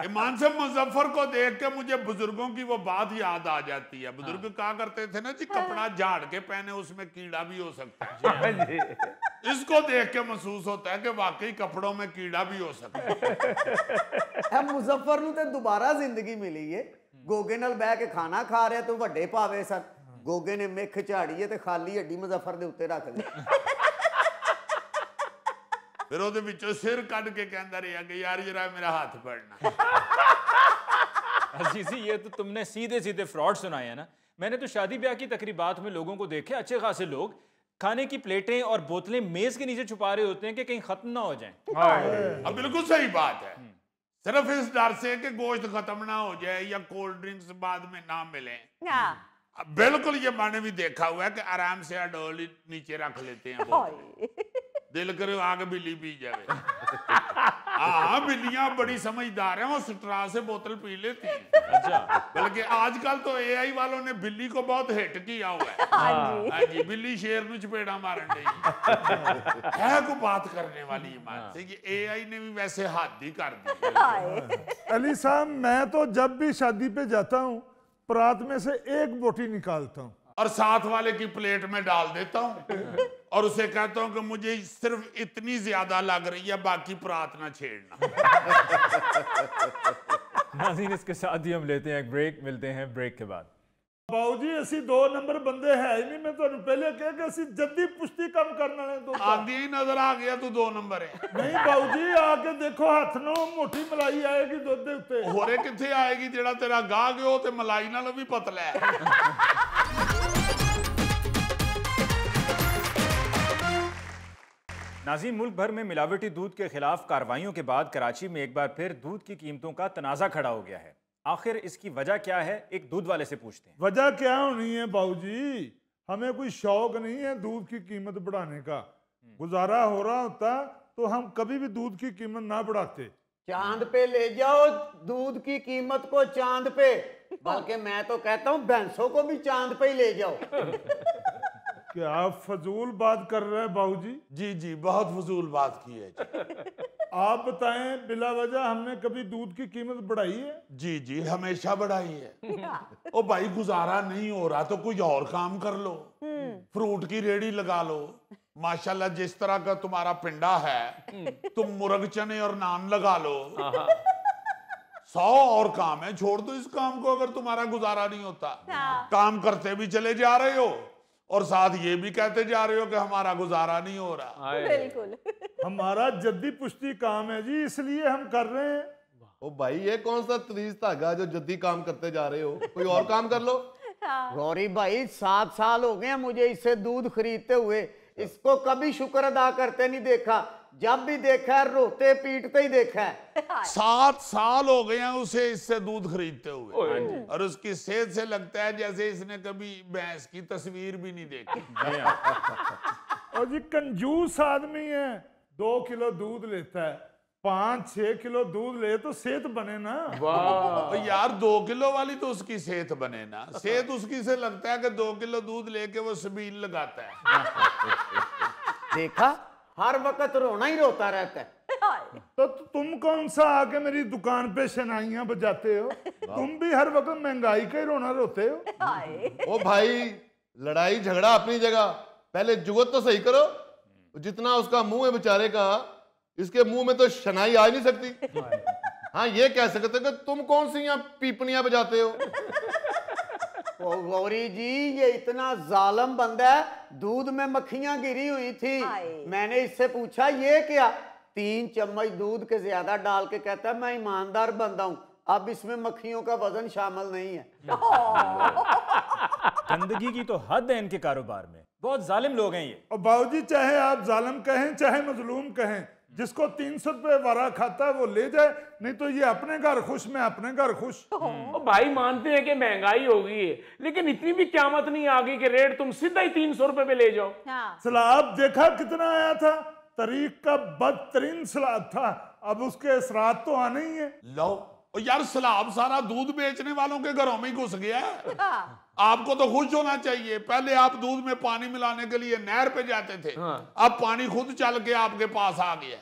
ईमान से मुजफ्फर को देख के मुझे बुजुर्गों की वो बात याद आ जाती है। बुजुर्ग कहा करते थे ना जी, कपड़ा झाड़ के पहने उसमें कीड़ा भी हो सकता है। इसको देख के महसूस होता है कि वाकई कपड़ों में कीड़ा भी हो सकता है। मुजफ्फर नूं ते दोबारा जिंदगी मिली है। गोगे नाल बह के खाना खा रहे तो वड्डे पावे सन, गोगे ने मिख झाड़ी है ते खाली हड्डी मुजफ्फर दे उत्ते रख दी। फिर ਉਹਦੇ ਵਿੱਚੋਂ सिर ਕੱਢ के कहता रहा कि यार जरा मेरा हाथ पड़ना। अजीजी, ये तो तुमने सीधे सीधे फ्रॉड सुनाए हैं ना। मैंने तो शादी ब्याह की तकरीबात में लोगों को देखे, अच्छे खासे लोग खाने की प्लेटें और बोतलें मेज के नीचे छुपा रहे होते हैं कि कहीं खत्म ना हो जाएं। अब बिल्कुल सही बात है, सिर्फ इस डर से कि गोश्त खत्म ना हो जाए या कोल्ड ड्रिंक्स बाद में ना मिले। बिल्कुल ये मैंने भी देखा हुआ है कि आराम से अडोली नीचे रख लेते हैं, दिल करे आग बिल्ली पी जाए। हाँ, बिल्लियां बड़ी समझदार हैं, वो स्ट्रा से बोतल पी लेती हैं। अच्छा, बल्कि आजकल तो एआई वालों ने बिल्ली को बहुत हिट किया हुआ है। हाँ जी, बिल्ली शेर नु चपेड़ा मारन रही है को बात करने वाली ईमान से कि एआई ने भी वैसे हद ही कर दी। अली साहब, मैं तो जब भी शादी पे जाता हूँ परात में से एक बोटी निकालता हूँ और साथ वाले की प्लेट में डाल देता हूँ और उसे कहता हूँ कि मुझे सिर्फ इतनी ज्यादा लग रही है, बाकी परात ना छेड़ना। नाज़रीन, इसके साथ ही हम लेते हैं एक ब्रेक, मिलते हैं ब्रेक के बाद। बाबूजी ਅਸੀਂ 2 नंबर बंदे है ही नहीं, मैं ਤੁਹਾਨੂੰ ਪਹਿਲੇ ਕਿਹਾ ਕਿ ਅਸੀਂ ਜੱਦੀ ਪੁਸ਼ਤੀ ਕੰਮ ਕਰਨ ਵਾਲੇ ਦੋ। आंधी ही नजर आ गया तू 2 नंबर है। नहीं बाबूजी, आके देखो हੱਥ ਨਾਲ ਮੋਟੀ ਮਲਾਈ ਆਏਗੀ ਦੁੱਧ ਦੇ ਉੱਤੇ। होरे किथे आएगी, जेड़ा तेरा गाह गयो ते मलाई नालों भी पतला है। नाज़रीन, मुल्क भर में मिलावटी दूध के खिलाफ कार्रवाइयों के बाद कराची में एक बार फिर दूध की कीमतों का तनाज़ा खड़ा हो गया है। आखिर इसकी वजह क्या है, एक दूध वाले से पूछते हैं। वजह क्या होनी है बाबूजी, हमें कोई शौक नहीं है दूध की कीमत बढ़ाने का। गुजारा हो रहा होता तो हम कभी भी दूध की कीमत ना बढ़ाते। चांद पे ले जाओ दूध की कीमत को, चांद पे, बल्कि मैं तो कहता हूँ भैंसों को भी चांद पे ही ले जाओ। क्या आप फजूल बात कर रहे हैं बाबूजी? जी जी, बहुत फजूल बात की है जी। आप बताएं, बिला वजह हमने कभी दूध की कीमत बढ़ाई है? जी जी, हमेशा बढ़ाई है। ओ भाई, गुजारा नहीं हो रहा तो कोई और काम कर लो, फ्रूट की रेडी लगा लो। माशाल्लाह, जिस तरह का तुम्हारा पिंडा है, तुम मुर्ग चने और नान लगा लो। 100 और काम है, छोड़ दो इस काम को अगर तुम्हारा गुजारा नहीं होता। काम करते भी चले जा रहे हो और साथ ये भी कहते जा रहे हो कि हमारा गुजारा नहीं हो रहा। बिल्कुल। हमारा जद्दी पुश्ती काम है जी, इसलिए हम कर रहे हैं। ओ भाई, ये कौन सा तरीज धागा जो जद्दी काम करते जा रहे हो? कोई और काम कर लो। गौरी भाई, 7 साल हो गए मुझे इससे दूध खरीदते हुए, इसको कभी शुक्र अदा करते नहीं देखा। जब भी देखा है रोते पीटते ही देखा है। 7 साल हो गए हैं उसे इससे दूध खरीदते हुए और उसकी सेहत से लगता है जैसे इसने कभी भैंस की तस्वीर भी नहीं देखी। और जी कंजूस आदमी है, 2 किलो दूध लेता है, 5-6 किलो दूध ले तो सेहत बने ना। वाह यार, 2 किलो वाली तो उसकी सेहत बने ना। सेहत उसकी से लगता है कि 2 किलो दूध लेके वो सबील लगाता है। देखा, हर वक्त रोना ही रोता रहता है। तो तुम कौन सा आके मेरी दुकान पे शनाइयां बजाते हो? तुम भी हर वक्त महंगाई का ही रोना रोते हो। ओ भाई, लड़ाई झगड़ा अपनी जगह, पहले जुगत तो सही करो। जितना उसका मुंह है बेचारे का, इसके मुंह में तो शनाई आ नहीं सकती। हाँ, ये कह सकते हो कि तुम कौन सी यहाँ पीपनियां बजाते हो। ओ गौरी जी, ये इतना जालिम बंदा है, दूध में मक्खियां गिरी हुई थी। मैंने इससे पूछा ये क्या, 3 चम्मच दूध के ज्यादा डाल के कहता है मैं ईमानदार बंदा हूं, अब इसमें मक्खियों का वजन शामिल नहीं है। गंदगी की तो हद है इनके कारोबार में, बहुत जालिम लोग हैं ये। और बाबूजी, चाहे आप जालिम कहें चाहे मजलूम कहें, जिसको 300 रुपए वारा खाता है वो ले जाए, नहीं तो ये अपने घर खुश, मैं अपने घर खुश। भाई मानते हैं कि महंगाई हो गई है, लेकिन इतनी भी क़यामत नहीं आ गई कि रेट तुम सीधा ही 300 रुपए पे ले जाओ। सलाब देखा कितना आया था, तारीख का बदतरीन सलाब था, अब उसके असरात तो आने ही है। लो और यार, सलाब सारा दूध बेचने वालों के घरों में ही घुस गया है। आपको तो खुश होना चाहिए। पहले आप दूध में पानी मिलाने के लिए नहर पे जाते थे, अब पानी खुद चल के आपके पास आ गया।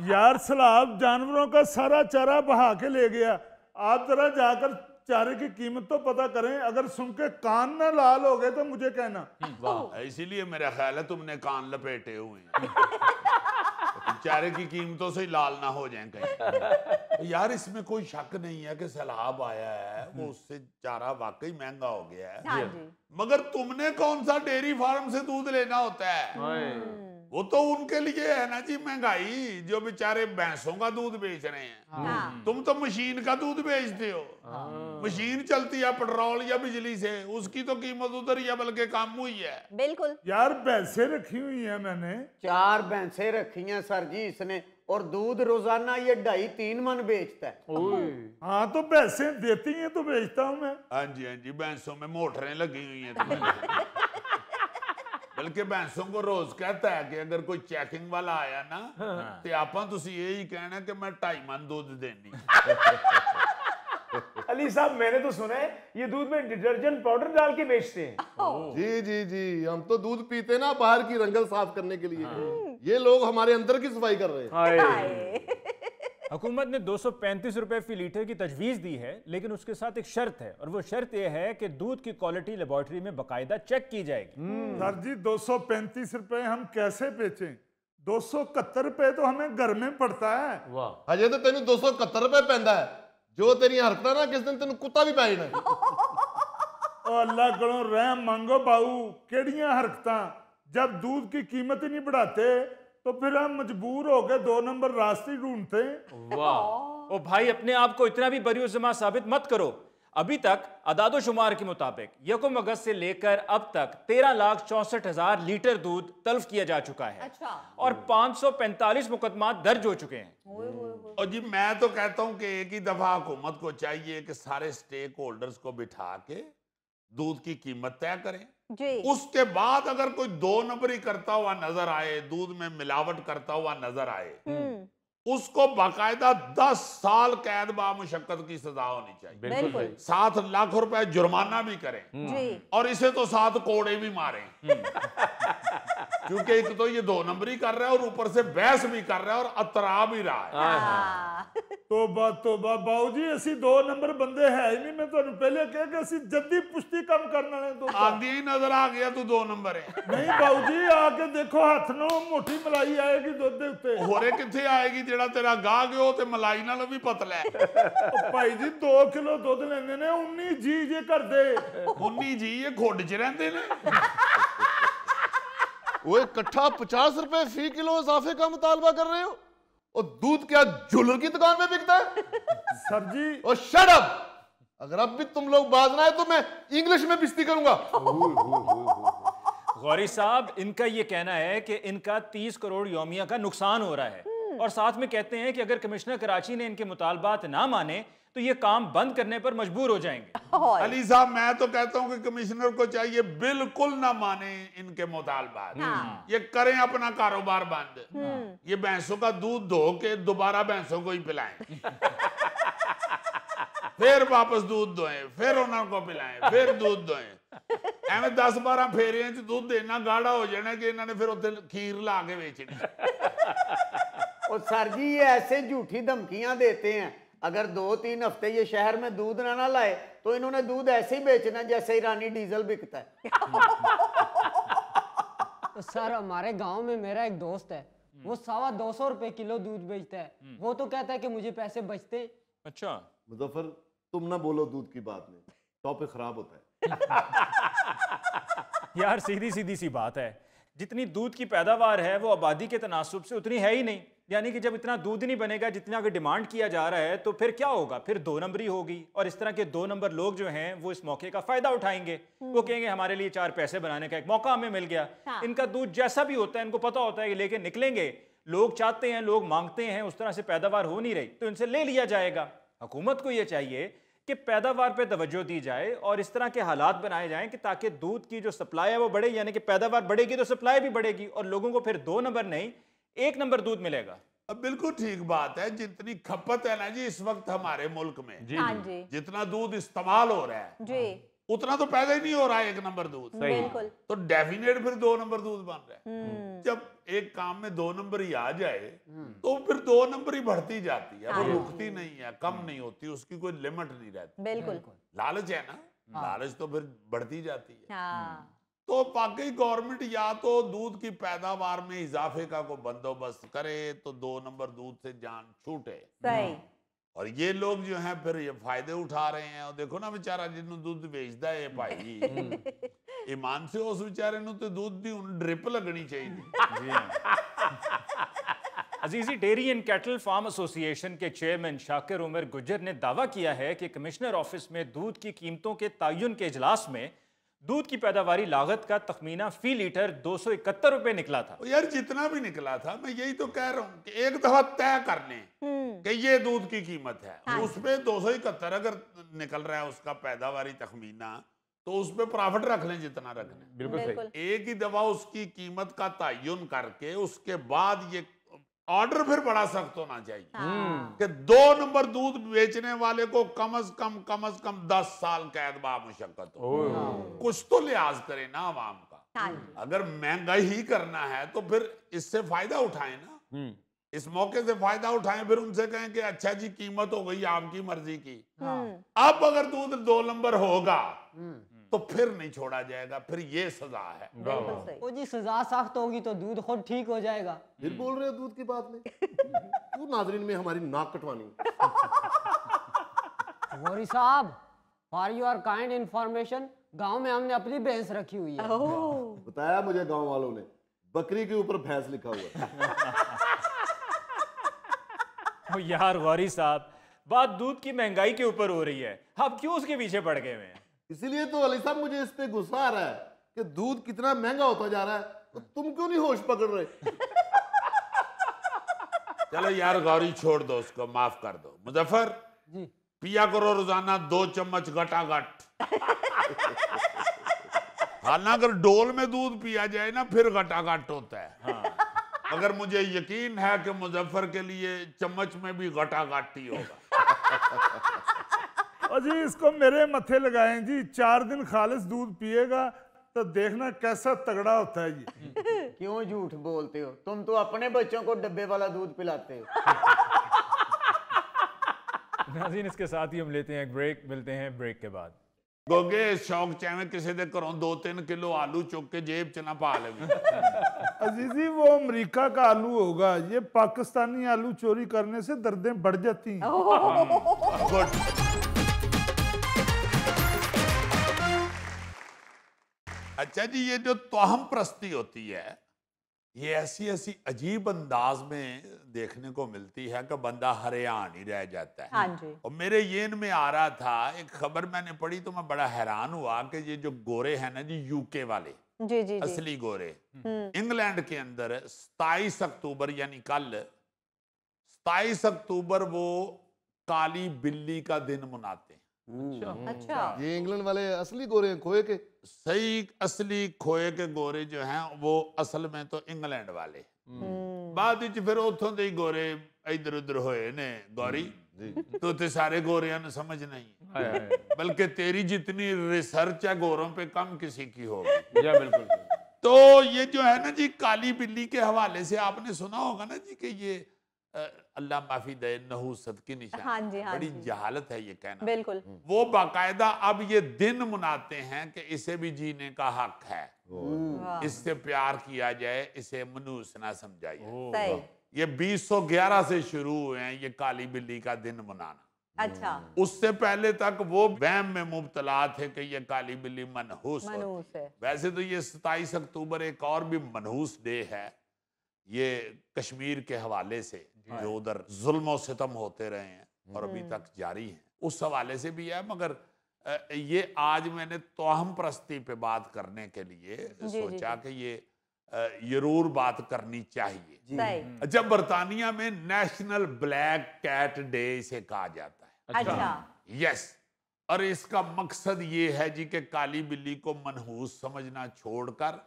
यार, सलाब जानवरों का सारा चारा बहा के ले गया। आप जरा जाकर चारे की कीमत तो पता करें, अगर सुन के कान ना लाल हो गए तो मुझे कहना। वाह, इसीलिए मेरा ख्याल है तुमने कान लपेटे हुए हैं। चारे की कीमतों से लाल ना हो जाएं कहीं। यार, इसमें कोई शक नहीं है कि सैलाब आया है, वो उससे चारा वाकई महंगा हो गया है। हाँ जी। मगर तुमने कौन सा डेयरी फार्म से दूध लेना होता है? वो तो उनके लिए है ना जी महंगाई, जो बेचारे भैंसों का दूध बेच रहे हैं। तुम तो मशीन का दूध बेचते हो। मशीन चलती है पेट्रोल या बिजली से, उसकी तो कीमत उधर ही है, बल्कि कम हुई है। बिल्कुल। यार, भैंसें रखी हुई है मैंने, 4 भैंसें रखी हैं सर जी इसने, और दूध रोजाना ये 2.5-3 मन बेचता है। हाँ, तो भैंसें देती हैं तो बेचता हूँ मैं। हाँ जी, हाँ जी, भैंसों में मोटरें लगी हुई हैं। बल्कि भैंसों को रोज कहता है कि अगर कोई चेकिंग वाला आया ना तो आपा तुसी यही कहना कि मैं 2.5 मन दूध देनी। अली साहब मैंने तो सुना है ये दूध में डिटर्जेंट पाउडर डाल के बेचते हैं। जी जी जी, हम तो दूध पीते ना बाहर की रंगल साफ करने के लिए, ये लोग हमारे अंदर की सफाई कर रहे हैं। हुकूमत ने 235 रुपए फी लीटर की तजवीज़ दी है, लेकिन उसके साथ एक शर्त है, और वो शर्त यह है कि दूध की क्वालिटी लेबॉर्ट्री में बाकायदा चेक की जाएगी। सर जी 235 रुपए हम कैसे बेचें? 271 रुपए तो हमें घर में पड़ता है। वाह, अजय तो तेन 271 रुपए पैंदा है, जो तेरी हरकत ना किस दिन तेन कुत्ता भी पै जाना। अल्लाह को रहम मांगो बाऊ, केड़ियां हरकतां? जब दूध की कीमत ही नहीं बढ़ाते तो फिर हम मजबूर हो गए 2 नंबर रास्ते ढूंढते। वाह, ओ भाई अपने आप को इतना भी बरिउज़्ज़मा साबित मत करो। अभी तक अदादो-शुमार के मुताबिक 1 अगस्त से लेकर अब तक 13,64,000 लीटर दूध तल्फ किया जा चुका है। अच्छा। और 545 मुकदमात दर्ज हो चुके हैं। और जी मैं तो कहता हूं कि एक ही दफा हुकूमत को चाहिए कि सारे स्टेक होल्डर्स को बिठा के दूध की कीमत तय करें जी। उसके बाद अगर कोई 2 नंबरी करता हुआ नजर आए, दूध में मिलावट करता हुआ नजर आए, उसको बाकायदा 10 साल कैद बामुशक्कत की सजा होनी चाहिए। बिल्कुल। 7 लाख रुपए जुर्माना भी करें जी। और इसे तो 7 कोड़े भी मारें। क्योंकि एक तो ये 2 नंबरी कर रहा है और ऊपर से बहस भी कर रहा है और अतरा भी रहा है। तोबा बाऊ जी, असी 2 नंबर बंदे है ही नहीं। मैं तो पहले कह के असी जल्दी पुष्टि कम करना है। तो आगे ही नजर आ गया तू 2 नंबर है। नहीं बाऊ जी, आके देखो हाथ नो मोटी मलाई आएगी दूध दे उत्ते। होरे किथे आएगी? जेड़ा तेरा गाह गयो ते मलाई नालों भी पतला है। भाई जी 2 किलो दूध लेने ने 19 जी जे कर दे। 19 जी ये खोड च रहंदे ने। वो इकट्ठा 50 रुपए फी किलो इजाफे का मुतालबा कर रहे हो, और दूध क्या ज्वेलर की दुकान में बिकता है? सर जी और शट अप, अगर अब भी तुम लोग बाजना है तो मैं इंग्लिश में बिस्ती करूंगा। गौरी साहब, इनका ये कहना है कि इनका 30 करोड़ यौमिया का नुकसान हो रहा है, और साथ में कहते हैं कि अगर कमिश्नर कराची ने इनके मुतालबात ना माने तो ये काम बंद करने पर मजबूर हो जाएंगे। अली साहब मैं तो कहता हूं कि कमिश्नर को चाहिए बिल्कुल ना माने इनके मुतालबात। ये करें अपना कारोबार बंद। ये भैंसों का दूध धो के दोबारा भैंसों को ही पिलाएं। फिर वापस दूध दोएं, फिर उन्होंने को पिलाएं, फिर दूध दोएं। एवं 10-12 फेरियां च दूध देना गाढ़ा हो जाना कि इन्होंने फिर उत्थे खीर ला के बेचनी। और सर जी ये ऐसे झूठी धमकियां देते हैं, अगर 2-3 हफ्ते ये शहर में दूध ना लाए तो इन्होंने दूध ऐसे ही बेचना जैसे ईरानी डीजल बिकता है। तो सर हमारे गांव में मेरा एक दोस्त है, वो 225 रुपए किलो दूध बेचता है। वो तो कहता है कि मुझे पैसे बचते। अच्छा मुजफ्फर, तुम ना बोलो दूध की बात में, टॉपिक खराब होता है। यार सीधी सीधी सी बात है, जितनी दूध की पैदावार है वो आबादी के तनासुब से उतनी है ही नहीं। यानी कि जब इतना दूध ही नहीं बनेगा जितना अगर डिमांड किया जा रहा है, तो फिर क्या होगा? फिर 2 नंबरी होगी, और इस तरह के 2 नंबर लोग जो हैं वो इस मौके का फायदा उठाएंगे। वो कहेंगे हमारे लिए 4 पैसे बनाने का एक मौका हमें मिल गया। हाँ। इनका दूध जैसा भी होता है इनको पता होता है कि लेके निकलेंगे, लोग चाहते हैं, लोग मांगते हैं, उस तरह से पैदावार हो नहीं रही तो इनसे ले लिया जाएगा। हुकूमत को यह चाहिए कि पैदावार पे तवज्जो दी जाए और इस तरह के हालात बनाए जाएं कि ताकि दूध की जो सप्लाई है वो बढ़े, यानी कि पैदावार बढ़ेगी तो सप्लाई भी बढ़ेगी और लोगों को फिर 2 नंबर नहीं 1 नंबर दूध मिलेगा। अब बिल्कुल ठीक बात है। जितनी खपत है ना जी इस वक्त हमारे मुल्क में, जी। जितना दूध इस्तेमाल हो रहा है जी, उतना तो पैदा ही नहीं हो रहा है 1 नंबर दूध। बिल्कुल। तो डेफिनेट फिर 2 नंबर दूध बन रहा है। जब एक काम में 2 नंबर ही आ जाए तो फिर 2 नंबर ही बढ़ती जाती है, वो रुकती नहीं है, कम नहीं होती, उसकी कोई लिमिट नहीं रहती। बिल्कुल। लालच है ना, लालच तो फिर बढ़ती जाती है। तो वाकई गवर्नमेंट या तो दूध की पैदावार में इजाफे का कोई बंदोबस्त करे तो 2 नंबर दूध से जान छूटे। सही। और ये लोग जो हैं फिर ये फायदे उठा रहे हैं। और देखो ना बेचारा जिन्होंने दूध बेचता है भाई, ईमान से उस बेचारे नु तो दूध दी ड्रिप लगनी चाहिए। Azizi dairy and cattle farm association के चेयरमैन शाकिर उमर गुज्जर ने दावा किया है कि कमिश्नर ऑफिस में दूध की कीमतों के तयन के इजलास में दूध की पैदावारी लागत का तखमीना फी लीटर 271 रुपए निकला था। यार जितना भी निकला था, मैं यही तो कह रहा हूँ कि एक दफा तय कर लें कि ये दूध की कीमत है। हाँ। उसमें 271 अगर निकल रहा है उसका पैदावारी तखमीना, तो उस पर प्रॉफिट रख लें जितना रखना। बिल्कुल सही। एक ही दफा उसकी कीमत का तयन करके उसके बाद ये ऑर्डर फिर बड़ा सख्त होना चाहिए कि 2 नंबर दूध बेचने वाले को कम से कम 10 साल कैद बामुशक्कत हो। कुछ तो लिहाज करे ना आवाम का। अगर महंगाई ही करना है तो फिर इससे फायदा उठाएं ना, इस मौके से फायदा उठाएं, फिर उनसे कहें कि अच्छा जी कीमत हो गई आपकी मर्जी की। अब अगर दूध 2 नंबर होगा तो फिर नहीं छोड़ा जाएगा, फिर ये सजा है। वो जी सजा सख्त होगी तो दूध खुद ठीक हो जाएगा। फिर बोल रहे हो दूध की बात में क्यों नाजरीन में हमारी नाक कटवानी। गौरी साहब, फॉर योर काइंड इंफॉर्मेशन, गांव में हमने अपनी भैंस रखी हुई है। बताया मुझे गांव वालों ने, बकरी के ऊपर भैंस लिखा हुआ है। ओ यार गौरी साहब, बात दूध की महंगाई के ऊपर हो रही है, आप क्यों उसके पीछे पड़ गए हैं? इसीलिए तो अली साहब मुझे इस पे गुस्सा आ रहा है कि दूध कितना महंगा होता जा रहा है, तो तुम क्यों नहीं होश पकड़ रहे। चलो यार गौरी छोड़ दो, उसको माफ कर दो। मुजफ्फर जी, पिया करो रोजाना 2 चम्मच घटाघट। हालांकि डोल में दूध पिया जाए ना फिर घटाघट होता है। मगर मुझे यकीन है कि मुजफ्फर के लिए चम्मच में भी घटाघट ही होगा। और जी इसको मेरे मथे लगाएं जी, 4 दिन खालिस दूध पिएगा तो देखना कैसा तगड़ा होता है ये। क्यों झूठ बोलते हो, तुम तो अपने बच्चों को डब्बे वाला दूध पिलाते हो। नाज़रीन, इसके साथ ही हम लेते हैं एक ब्रेक, मिलते हैं ब्रेक के बाद। गोगे शौक चाहे किसी दे घरों 2-3 किलो आलू चुक के जेब च ना पा लेवी। अजीजी वो अमेरिका का आलू होगा, ये पाकिस्तानी आलू चोरी करने से दर्दें बढ़ जाती हैं। गुड। अच्छा जी, ये जो तोहम प्रस्ती होती है ये ऐसी ऐसी अजीब अंदाज में देखने को मिलती है कि बंदा हरियाण ही रह जाता है। हाँ जी। और मेरे येन में आ रहा था एक खबर मैंने पढ़ी तो मैं बड़ा हैरान हुआ कि ये जो गोरे हैं ना जी, यूके वाले जी जी असली गोरे, इंग्लैंड के अंदर 27 अक्टूबर यानी कल 27 अक्टूबर वो काली बिल्ली का दिन मनाते हैं। अच्छा। ये इंग्लैंड वाले असली गोरे हैं, खोए के। सही, असली खोए के गोरे जो हैं वो असल में तो इंग्लैंड वाले, बाद विच फिर उथों दे गोरे इधर उधर होए ने। गौरी तो ते सारे गोरियां ने समझ नहीं, बल्कि तेरी जितनी रिसर्च है गोरों पे कम किसी की होगी। बिल्कुल। तो ये जो है ना जी, काली बिल्ली के हवाले से आपने सुना होगा ना जी कि ये अल्लाह माफी दे नहूसत की निशान। हाँ जी, हाँ बड़ी जी। जहालत है ये कहना। बिल्कुल। वो बाकायदा अब ये दिन मनाते हैं कि इसे भी जीने का हक है, इससे प्यार किया जाए, इसे मनुष्य ना समझाइए। सही। ये 2011 से शुरू हुए हैं ये काली बिल्ली का दिन मनाना। अच्छा। उससे पहले तक वो वहम में मुब्तला थे कि ये काली बिल्ली मनहूस होती है। वैसे तो ये 27 अक्टूबर एक और भी मनहूस डे है, ये कश्मीर के हवाले से जो उधर जुल्म और सितम होते रहे हैं और अभी तक जारी हैं, उस हवाले से भी है। मगर ये आज मैंने तोहम प्रस्ती पे बात करने के लिए सोचा कि ये जरूर बात करनी चाहिए। जब बरतानिया में नेशनल ब्लैक कैट डे इसे कहा जाता है। अच्छा। यस, और इसका मकसद ये है जी कि काली बिल्ली को मनहूस समझना छोड़कर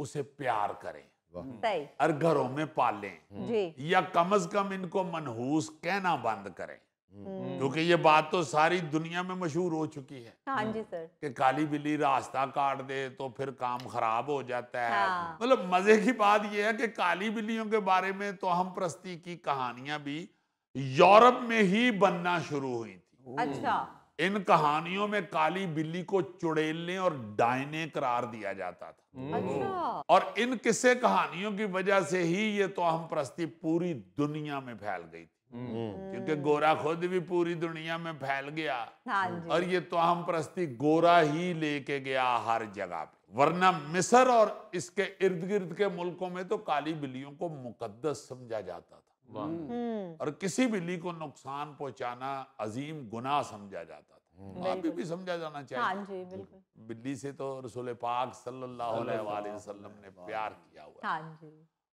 उसे प्यार करें और घरों में पालें जी। या कम से कम इनको मनहूस कहना बंद करें, क्योंकि ये बात तो सारी दुनिया में मशहूर हो चुकी है। हाँ जी सर। कि काली बिल्ली रास्ता काट दे तो फिर काम खराब हो जाता है। हाँ। मतलब मजे की बात यह है कि काली बिल्लियों के बारे में तो हम प्रस्ती की कहानियां भी यूरोप में ही बनना शुरू हुई थी। अच्छा। इन कहानियों में काली बिल्ली को चुड़ैलने और डायने करार दिया जाता था। अच्छा। और इन किस्से कहानियों की वजह से ही ये तो हम प्रस्ती पूरी दुनिया में फैल गई थी, क्योंकि गोरा खुद भी पूरी दुनिया में फैल गया। हाँ जी। और ये तो हम प्रस्ती गोरा ही लेके गया हर जगह पे। वरना मिस्र और इसके इर्द गिर्द के मुल्कों में तो काली बिल्लियों को मुकद्दस समझा जाता था और किसी बिल्ली को नुकसान पहुंचाना अजीम गुनाह समझा जाता था। अभी भी समझा जाना चाहिए। हाँ जी, बिल्कुल। बिल्ली से तो रसूल पाक सल्लल्लाहु अलैहि वसल्लम ने प्यार किया हुआ। हाँ जी।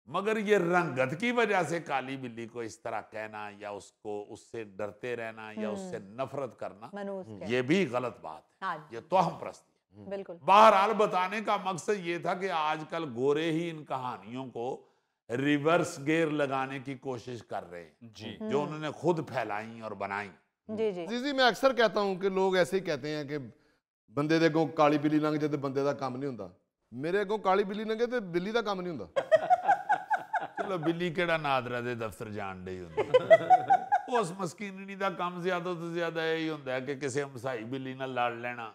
मगर ये रंगत की वजह से काली बिल्ली को इस तरह कहना या उसको उससे डरते रहना या उससे नफरत करना, मनहूस ये भी गलत बात है। हाँ जी। ये तोहम प्रस्ती बिल्कुल। बहरहाल बताने का मकसद ये था कि आजकल गोरे ही इन कहानियों को रिवर्स गेयर लगाने की कोशिश कर रहे हैं जी, जो उन्होंने खुद फैलाई और बनाई। जी जी जी मैं अक्सर कहता हूं कि लोग ऐसे ही कहते हैं कि बंदे दे अगों काली बिल्ली लंघ जाए ते बंदे दा काम नहीं हुंदा। मेरे अगों काली बिल्ली लंघे ते बिल्ली दा काम नहीं हुंदा। चलो बिल्ली केड़ा नादरा दे दफ्तर जान डई हुंदी। उस मस्कीनी दा काम ज्यादा तो ज्यादा यही हुंदा है कि किसी हमसाई बिल्ली नाल लड़ लेना।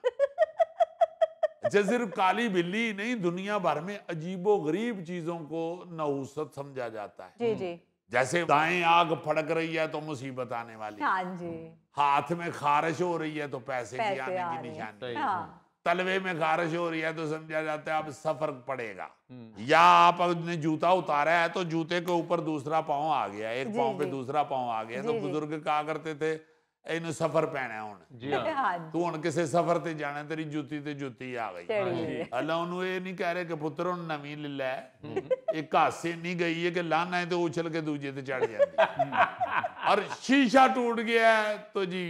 अच्छा सिर्फ काली बिल्ली ही नहीं, दुनिया भर में अजीबो गरीब चीजों को नहुसत समझा जाता है। जी जी। जैसे दाएं आग फड़क रही है तो मुसीबत आने वाली, हाँ जी। हाथ में खारिश हो रही है तो पैसे की पैसे आने आ की रहे हैं। निशानी, हाँ। तलवे में खारिश हो रही है तो समझा जाता है अब सफर पड़ेगा। या आप अपने जूता उतारा है तो जूते के ऊपर दूसरा पांव आ गया, एक जी, पांव पे जी। दूसरा पांव आ गया। तो जी, जी। बुजुर्ग कहा करते थे इन्हें सफर पैना हुण, हाँ जी। तू हुण किसी सफर ते जाना, तेरी जूती ते जूती आ चढ़ी गई। हुई है। अल्लाह उन्होंने ये नहीं कह रहे कि पुत्र हुण नवी ले लै, एक हासे नहीं गई है कि लाना है तो उछल के दूजे ते चढ़ जाती। और शीशा टूट गया है तो जी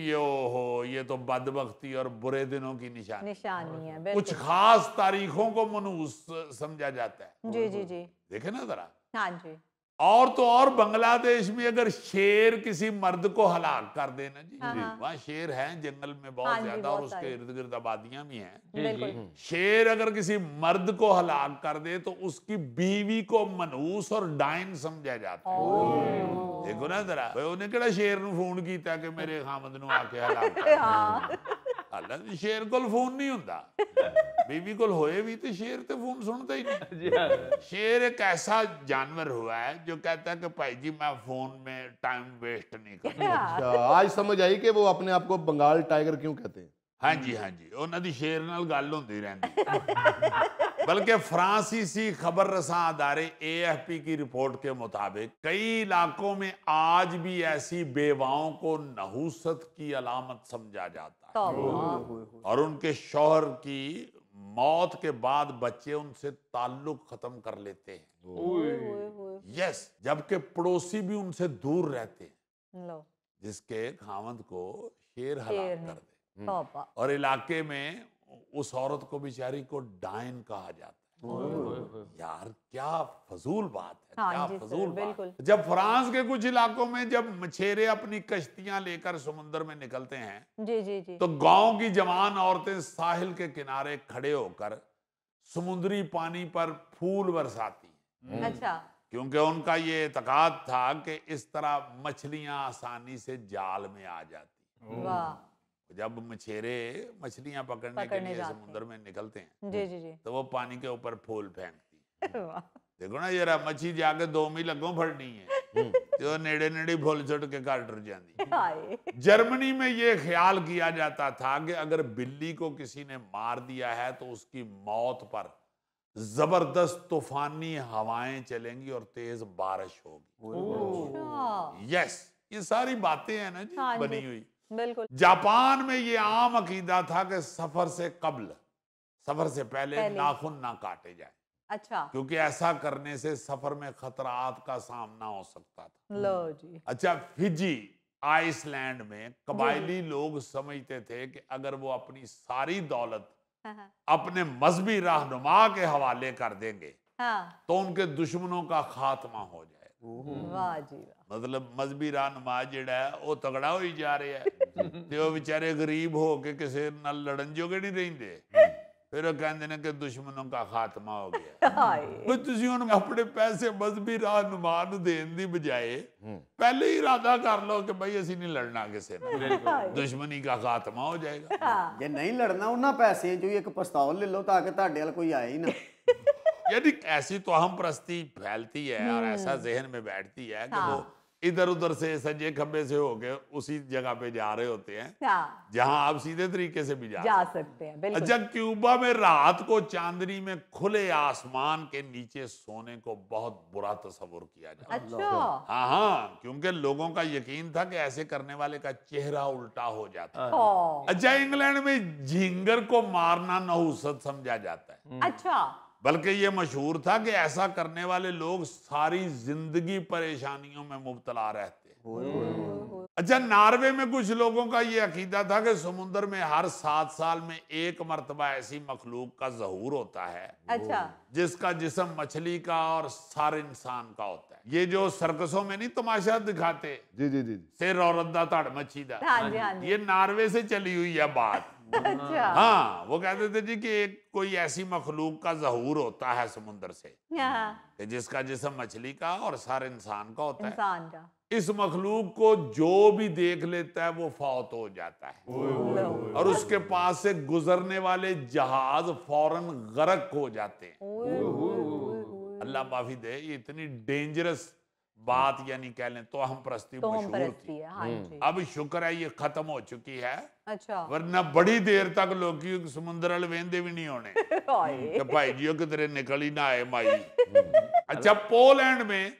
ये तो बदबख्ती और बुरे दिनों की निशानी। निशानी है कुछ बिल्कुल। खास तारीखों को मनहूस समझा जाता है। जी जी जी। देखे ना जरा। हाँ जी। और तो और बांग्लादेश में अगर शेर किसी मर्द को हलाक कर देना जी, हाँ, हाँ। वहाँ शेर हैं जंगल में बहुत हाँ जी, ज्यादा बहुत और उसके सारे। इर्द गिर्द आबादियां भी हैं। बिल्कुल। शेर अगर किसी मर्द को हलाक कर दे तो उसकी बीवी को मनहूस और डाइन समझा जाता है। देखो ना जरा, भाई उन्हें केड़ा शेर नु फोन किया कि मेरे खामद नु आके हलाक कर। हाँ। हालांकि शेर को फोन नहीं हुंदा, बीवी को होए भी तो शेर तो फोन सुनता ही नहीं। शेर एक ऐसा जानवर हुआ है जो कहता है कि भाई जी मैं फोन में टाइम वेस्ट नहीं करता। अच्छा आज समझ आई कि वो अपने आप को बंगाल टाइगर क्यों कहते हैं। हाँ जी उन्हां दी शेर नाल गल होंदी रहंदी। बल्कि फ्रांसीसी खबर रसां अदारे AFP की रिपोर्ट के मुताबिक कई इलाकों में आज भी ऐसी बेवाओं को नहुसत की अलामत समझा जाता है और उनके शौहर की मौत के बाद बच्चे उनसे ताल्लुक खत्म कर लेते हैं। यस, जबकि पड़ोसी भी उनसे दूर रहते हैं लो। जिसके खामद को शेर हलाक कर दे। तौबा। और इलाके में उस औरत को बेचारी को डायन कहा जाता है। यार क्या फजूल बात है। हाँ क्या जी सर, फजूल बात। बिल्कुल। जब फ्रांस के कुछ इलाकों में जब मछेरे अपनी कश्तियां लेकर समुद्र में निकलते हैं जी जी जी। तो गांव की जवान औरतें साहिल के किनारे खड़े होकर समुद्री पानी पर फूल बरसाती हैं। अच्छा। क्योंकि उनका ये एतकाद था कि इस तरह मछलियां आसानी से जाल में आ जाती। वाह। जब मछेरे मछलियां पकड़ने के लिए जाते समुद्र में निकलते हैं जी जी जी। तो वो पानी के ऊपर फूल फेंकती। वाह। देखो ना जरा, मच्छी जाके 2 मील अगों फड़नी है तो नेड़े नेड़े फुल सुट के घर टुर जाती। हाय। जर्मनी में ये ख्याल किया जाता था कि अगर बिल्ली को किसी ने मार दिया है तो उसकी मौत पर जबरदस्त तूफानी हवाएं चलेंगी और तेज बारिश होगी। अच्छा। यस, ये सारी बातें हैं ना जी हाँ जी। बनी हुई। बिल्कुल। जापान में ये आम अकीदा था कि सफर से कब्ल, सफर से पहले नाखून ना काटे जाए। अच्छा। क्योंकि ऐसा करने से सफर में खतरात का सामना हो सकता था। लो जी। अच्छा, फिजी आइसलैंड में कबायली लोग समझते थे कि अगर वो अपनी सारी दौलत हाँ। अपने मजहबी रहनुमा के हवाले कर देंगे हाँ। तो उनके दुश्मनों का खात्मा हो जाए। वाह जी वाह। मतलब मजहबी रहनुमा जिहड़ा है वो तगड़ा हो ही जा रहा है ते वो बेचारे गरीब हो के किसी नाल लड़न जोगे नहीं रहिंदे। फिर वो कहते हैं कि दुश्मनों का खात्मा हो गया। हाय। बस तुसी हुण अपने पैसे मजहबी रहनुमा नूं देण दी बजाए पहले ही इरादा कर लो कि भाई असीं नहीं लड़ना किसी नाल, दुश्मनी का खात्मा हो जाएगा। जे नहीं लड़ना उन्हां पैसे जो एक पिस्तौल ले लो ताकि ਤੁਹਾਡੇ वाल कोई आए ही ना। यानी ऐसी तो हम प्रस्ती फैलती है और ऐसा जहन में बैठती है कि वो इधर उधर से सज्जे खब्बे से होके उसी जगह पे जा रहे होते हैं जहां आप सीधे तरीके से भी जा सकते हैं। बिल्कुल। अच्छा, क्यूबा में रात को चांदनी में खुले आसमान के नीचे सोने को बहुत बुरा तस्वुर किया जाता है। अच्छा। हाँ, क्योंकि लोगों का यकीन था कि ऐसे करने वाले का चेहरा उल्टा हो जाता है। अच्छा, इंग्लैंड में झिंगर को मारना नहुसत समझा जाता है। अच्छा। बल्कि ये मशहूर था कि ऐसा करने वाले लोग सारी जिंदगी परेशानियों में मुब्तला रहते हैं। अच्छा, नॉर्वे में कुछ लोगों का ये अकीदा था कि समुद्र में हर 7 साल में एक मर्तबा ऐसी मखलूक का ज़हूर होता है अच्छा जिसका जिस्म मछली का और सर इंसान का होता है। ये जो सर्कसों में नहीं तमाशा दिखाते, जी जी जी सिर औरत दा धड़ मच्छी दा, हाँ जी हाँ जी ये नॉर्वे से चली हुई है बात। अच्छा हाँ, वो कहते थे जी कि एक कोई ऐसी मखलूक का ज़हूर होता है समुद्र से हाँ कि जिसका जिस्म मछली का और सर इंसान का होता है। इंसान का इस मखलूक को जो भी देख लेता है वो फौत हो जाता है और उसके पास से गुजरने वाले जहाज फौरन गर्क हो जाते हैं। अल्लाह माफी दे, ये इतनी डेंजरस बात यानी कह लें तो हम परस्ती तो हम मशहूर परस्ती थी। है हाँ जी अब शुक्र है ये खत्म हो चुकी है, अच्छा वरना बड़ी देर तक लोग समुद्र वाले वेंदे भी नहीं होने हाय कि भाई जी किधरे निकल ही ना आए माई। अच्छा, पोलैंड में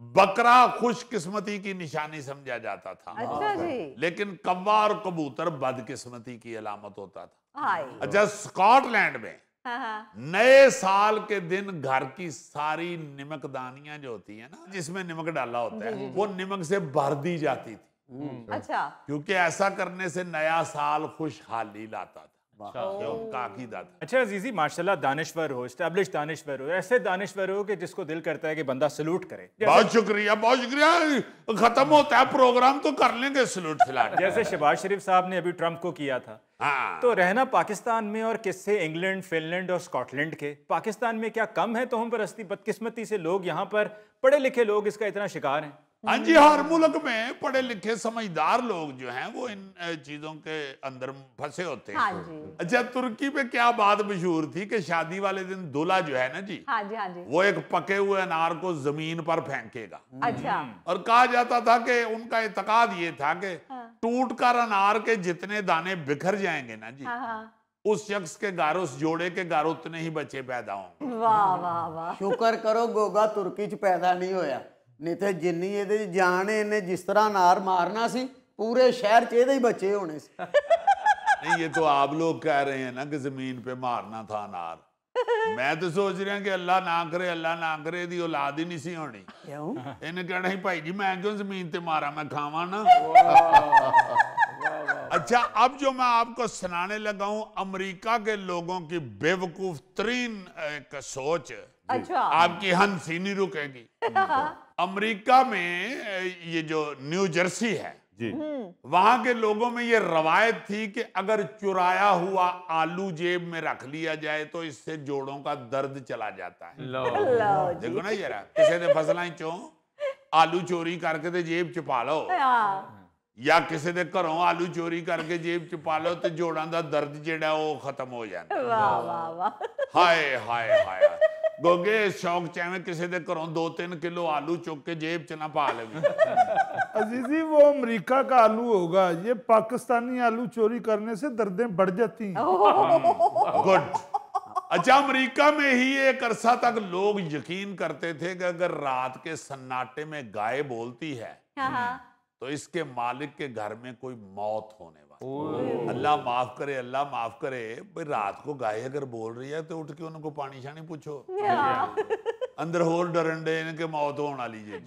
बकरा खुशकिस्मती की निशानी समझा जाता था, अच्छा जी लेकिन कौवा और कबूतर बदकिस्मती की अलामत होता था। हाय अच्छा, स्कॉटलैंड में हाँ हाँ नए साल के दिन घर की सारी नमकदानियां जो होती है ना, जिसमें नमक डाला होता है, वो नमक से भर दी जाती थी, अच्छा क्योंकि ऐसा करने से नया साल खुशहाली लाता था। ये उनका अकीदा था। अच्छा अजीजी, माशाल्लाह दानिश्वर हो, एस्टेब्लिश दानिश्वर हो, ऐसे दानिश्वर हो कि जिसको दिल करता है कि बंदा सलूट करे। बहुत शुक्रिया, बहुत शुक्रिया। खत्म होता है प्रोग्राम तो कर लेंगे सलूट सलाट। जैसे शहबाज शरीफ साहब ने अभी ट्रंप को किया था। हाँ। तो रहना पाकिस्तान में और किस्से इंग्लैंड, फिनलैंड और स्कॉटलैंड के, पाकिस्तान में क्या कम है तोहम परस्ती, बदकिस्मती से लोग यहाँ पर पढ़े लिखे लोग इसका इतना शिकार हैं? हाँ जी, हर मुल्क में पढ़े लिखे समझदार लोग जो हैं वो इन चीजों के अंदर फंसे होते हैं। हाँ जी अच्छा, तुर्की पे क्या बात मशहूर थी कि शादी वाले दिन दूल्हा जो है ना जी, हाँ जी हाँ जी वो एक पके हुए अनार को जमीन पर फेंकेगा। अच्छा और कहा जाता था कि उनका इत्तेकाद ये था कि टूट कर अनार के जितने दाने बिखर जाएंगे ना जी, हाँ हाँ उस शख्स के घर, उस जोड़े के घर उतने ही बच्चे पैदा होंगे। वाह वाह वाह शुक्र करो गोगा तुर्की च पैदा नहीं होया, नहीं तो जिन्नी ये जान इन्हें जिस तरह नार मारना सी, पूरे शहर च ही बच्चे होने सी। नहीं, ये तो आप लोग कह रहे हैं ना कि जमीन पे मारना था अनार। मैं तो सोच रहा कि अल्लाह ना करे, अल्लाह ना करे दी औलाद ही नहीं सी होनी। क्यों? इन्हें कहना ही भाई जी मैं क्यों जमीन ते मारा, मैं खावा ना। अच्छा, अब जो मैं आपको सुनाने लगा हूं अमेरिका के लोगों की बेवकूफ तरीन एक सोच, अच्छा आपकी हंसी नहीं रुकेगी। अमेरिका में ये जो न्यू जर्सी है जी, वहां के लोगों में ये रवायत थी कि अगर चुराया हुआ आलू जेब में रख लिया जाए तो इससे जोड़ों का दर्द चला जाता है। लो जी देखो ना जरा, किसी दे फसलां चों आलू चोरी करके ते जेब च पा लो, हाँ या किसी दे घरों आलू चोरी करके जेब च पा लो तो जोड़ां दा दर्द जेड़ा वो खत्म हो जाता। वाह वाह वाह हाय हाय हाय गोगे, शौक चाहे किसी दे घरों 2-3 किलो आलू चुक के जेब च ना पा ले। अजीजी, वो अमेरिका का आलू होगा, ये पाकिस्तानी आलू चोरी करने से दर्दें बढ़ जाती हैं। गुड। अच्छा, अमेरिका में ही एक अरसा तक लोग यकीन करते थे कि अगर रात के सन्नाटे में गाय बोलती है तो इसके मालिक के घर में कोई मौत होने वाली। अल्लाह माफ करे, अल्लाह माफ करे। भाई रात को गाय अगर बोल रही है तो उठ के उनको पानी शानी पूछो, अंदर होर डरन डे इनके मौत होने वाली है।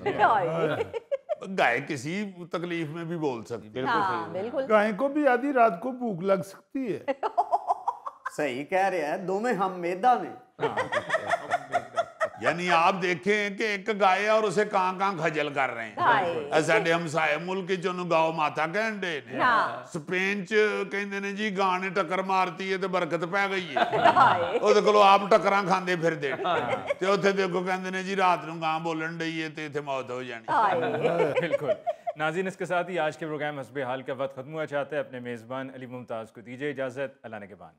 गाय किसी तकलीफ में भी बोल सकती है। हाँ, बिल्कुल गाय को भी आधी रात को भूख लग सकती है। सही कह रहे हैं, दो में हम मेदा ने। यानी आप देखें कि एक गाय है और उसे कहां खजल कर रहे हैं। साडे हमसाए मुल्क चों गाओ माता कहंडे ने, स्पेन च कहंदे ने जी गां ने टक्कर मारती है तो बरकत पै गई है। ਉਹਦੇ ਕੋਲੋਂ आप टक्करां खांदे फिरदे ते उत्थे देखो कहंदे ने जी रात ਨੂੰ गां बोलन डई है ते इत्थे मौत हो जानी। बिल्कुल। नाज़रीन, इसके साथ ही आज के प्रोग्राम हस्बे हाल का वक्त खत्म हुआ चाहता है। अपने मेज़बान अली मुमताज़ को दीजिए इजाज़त। अल्लाह ने के बाद।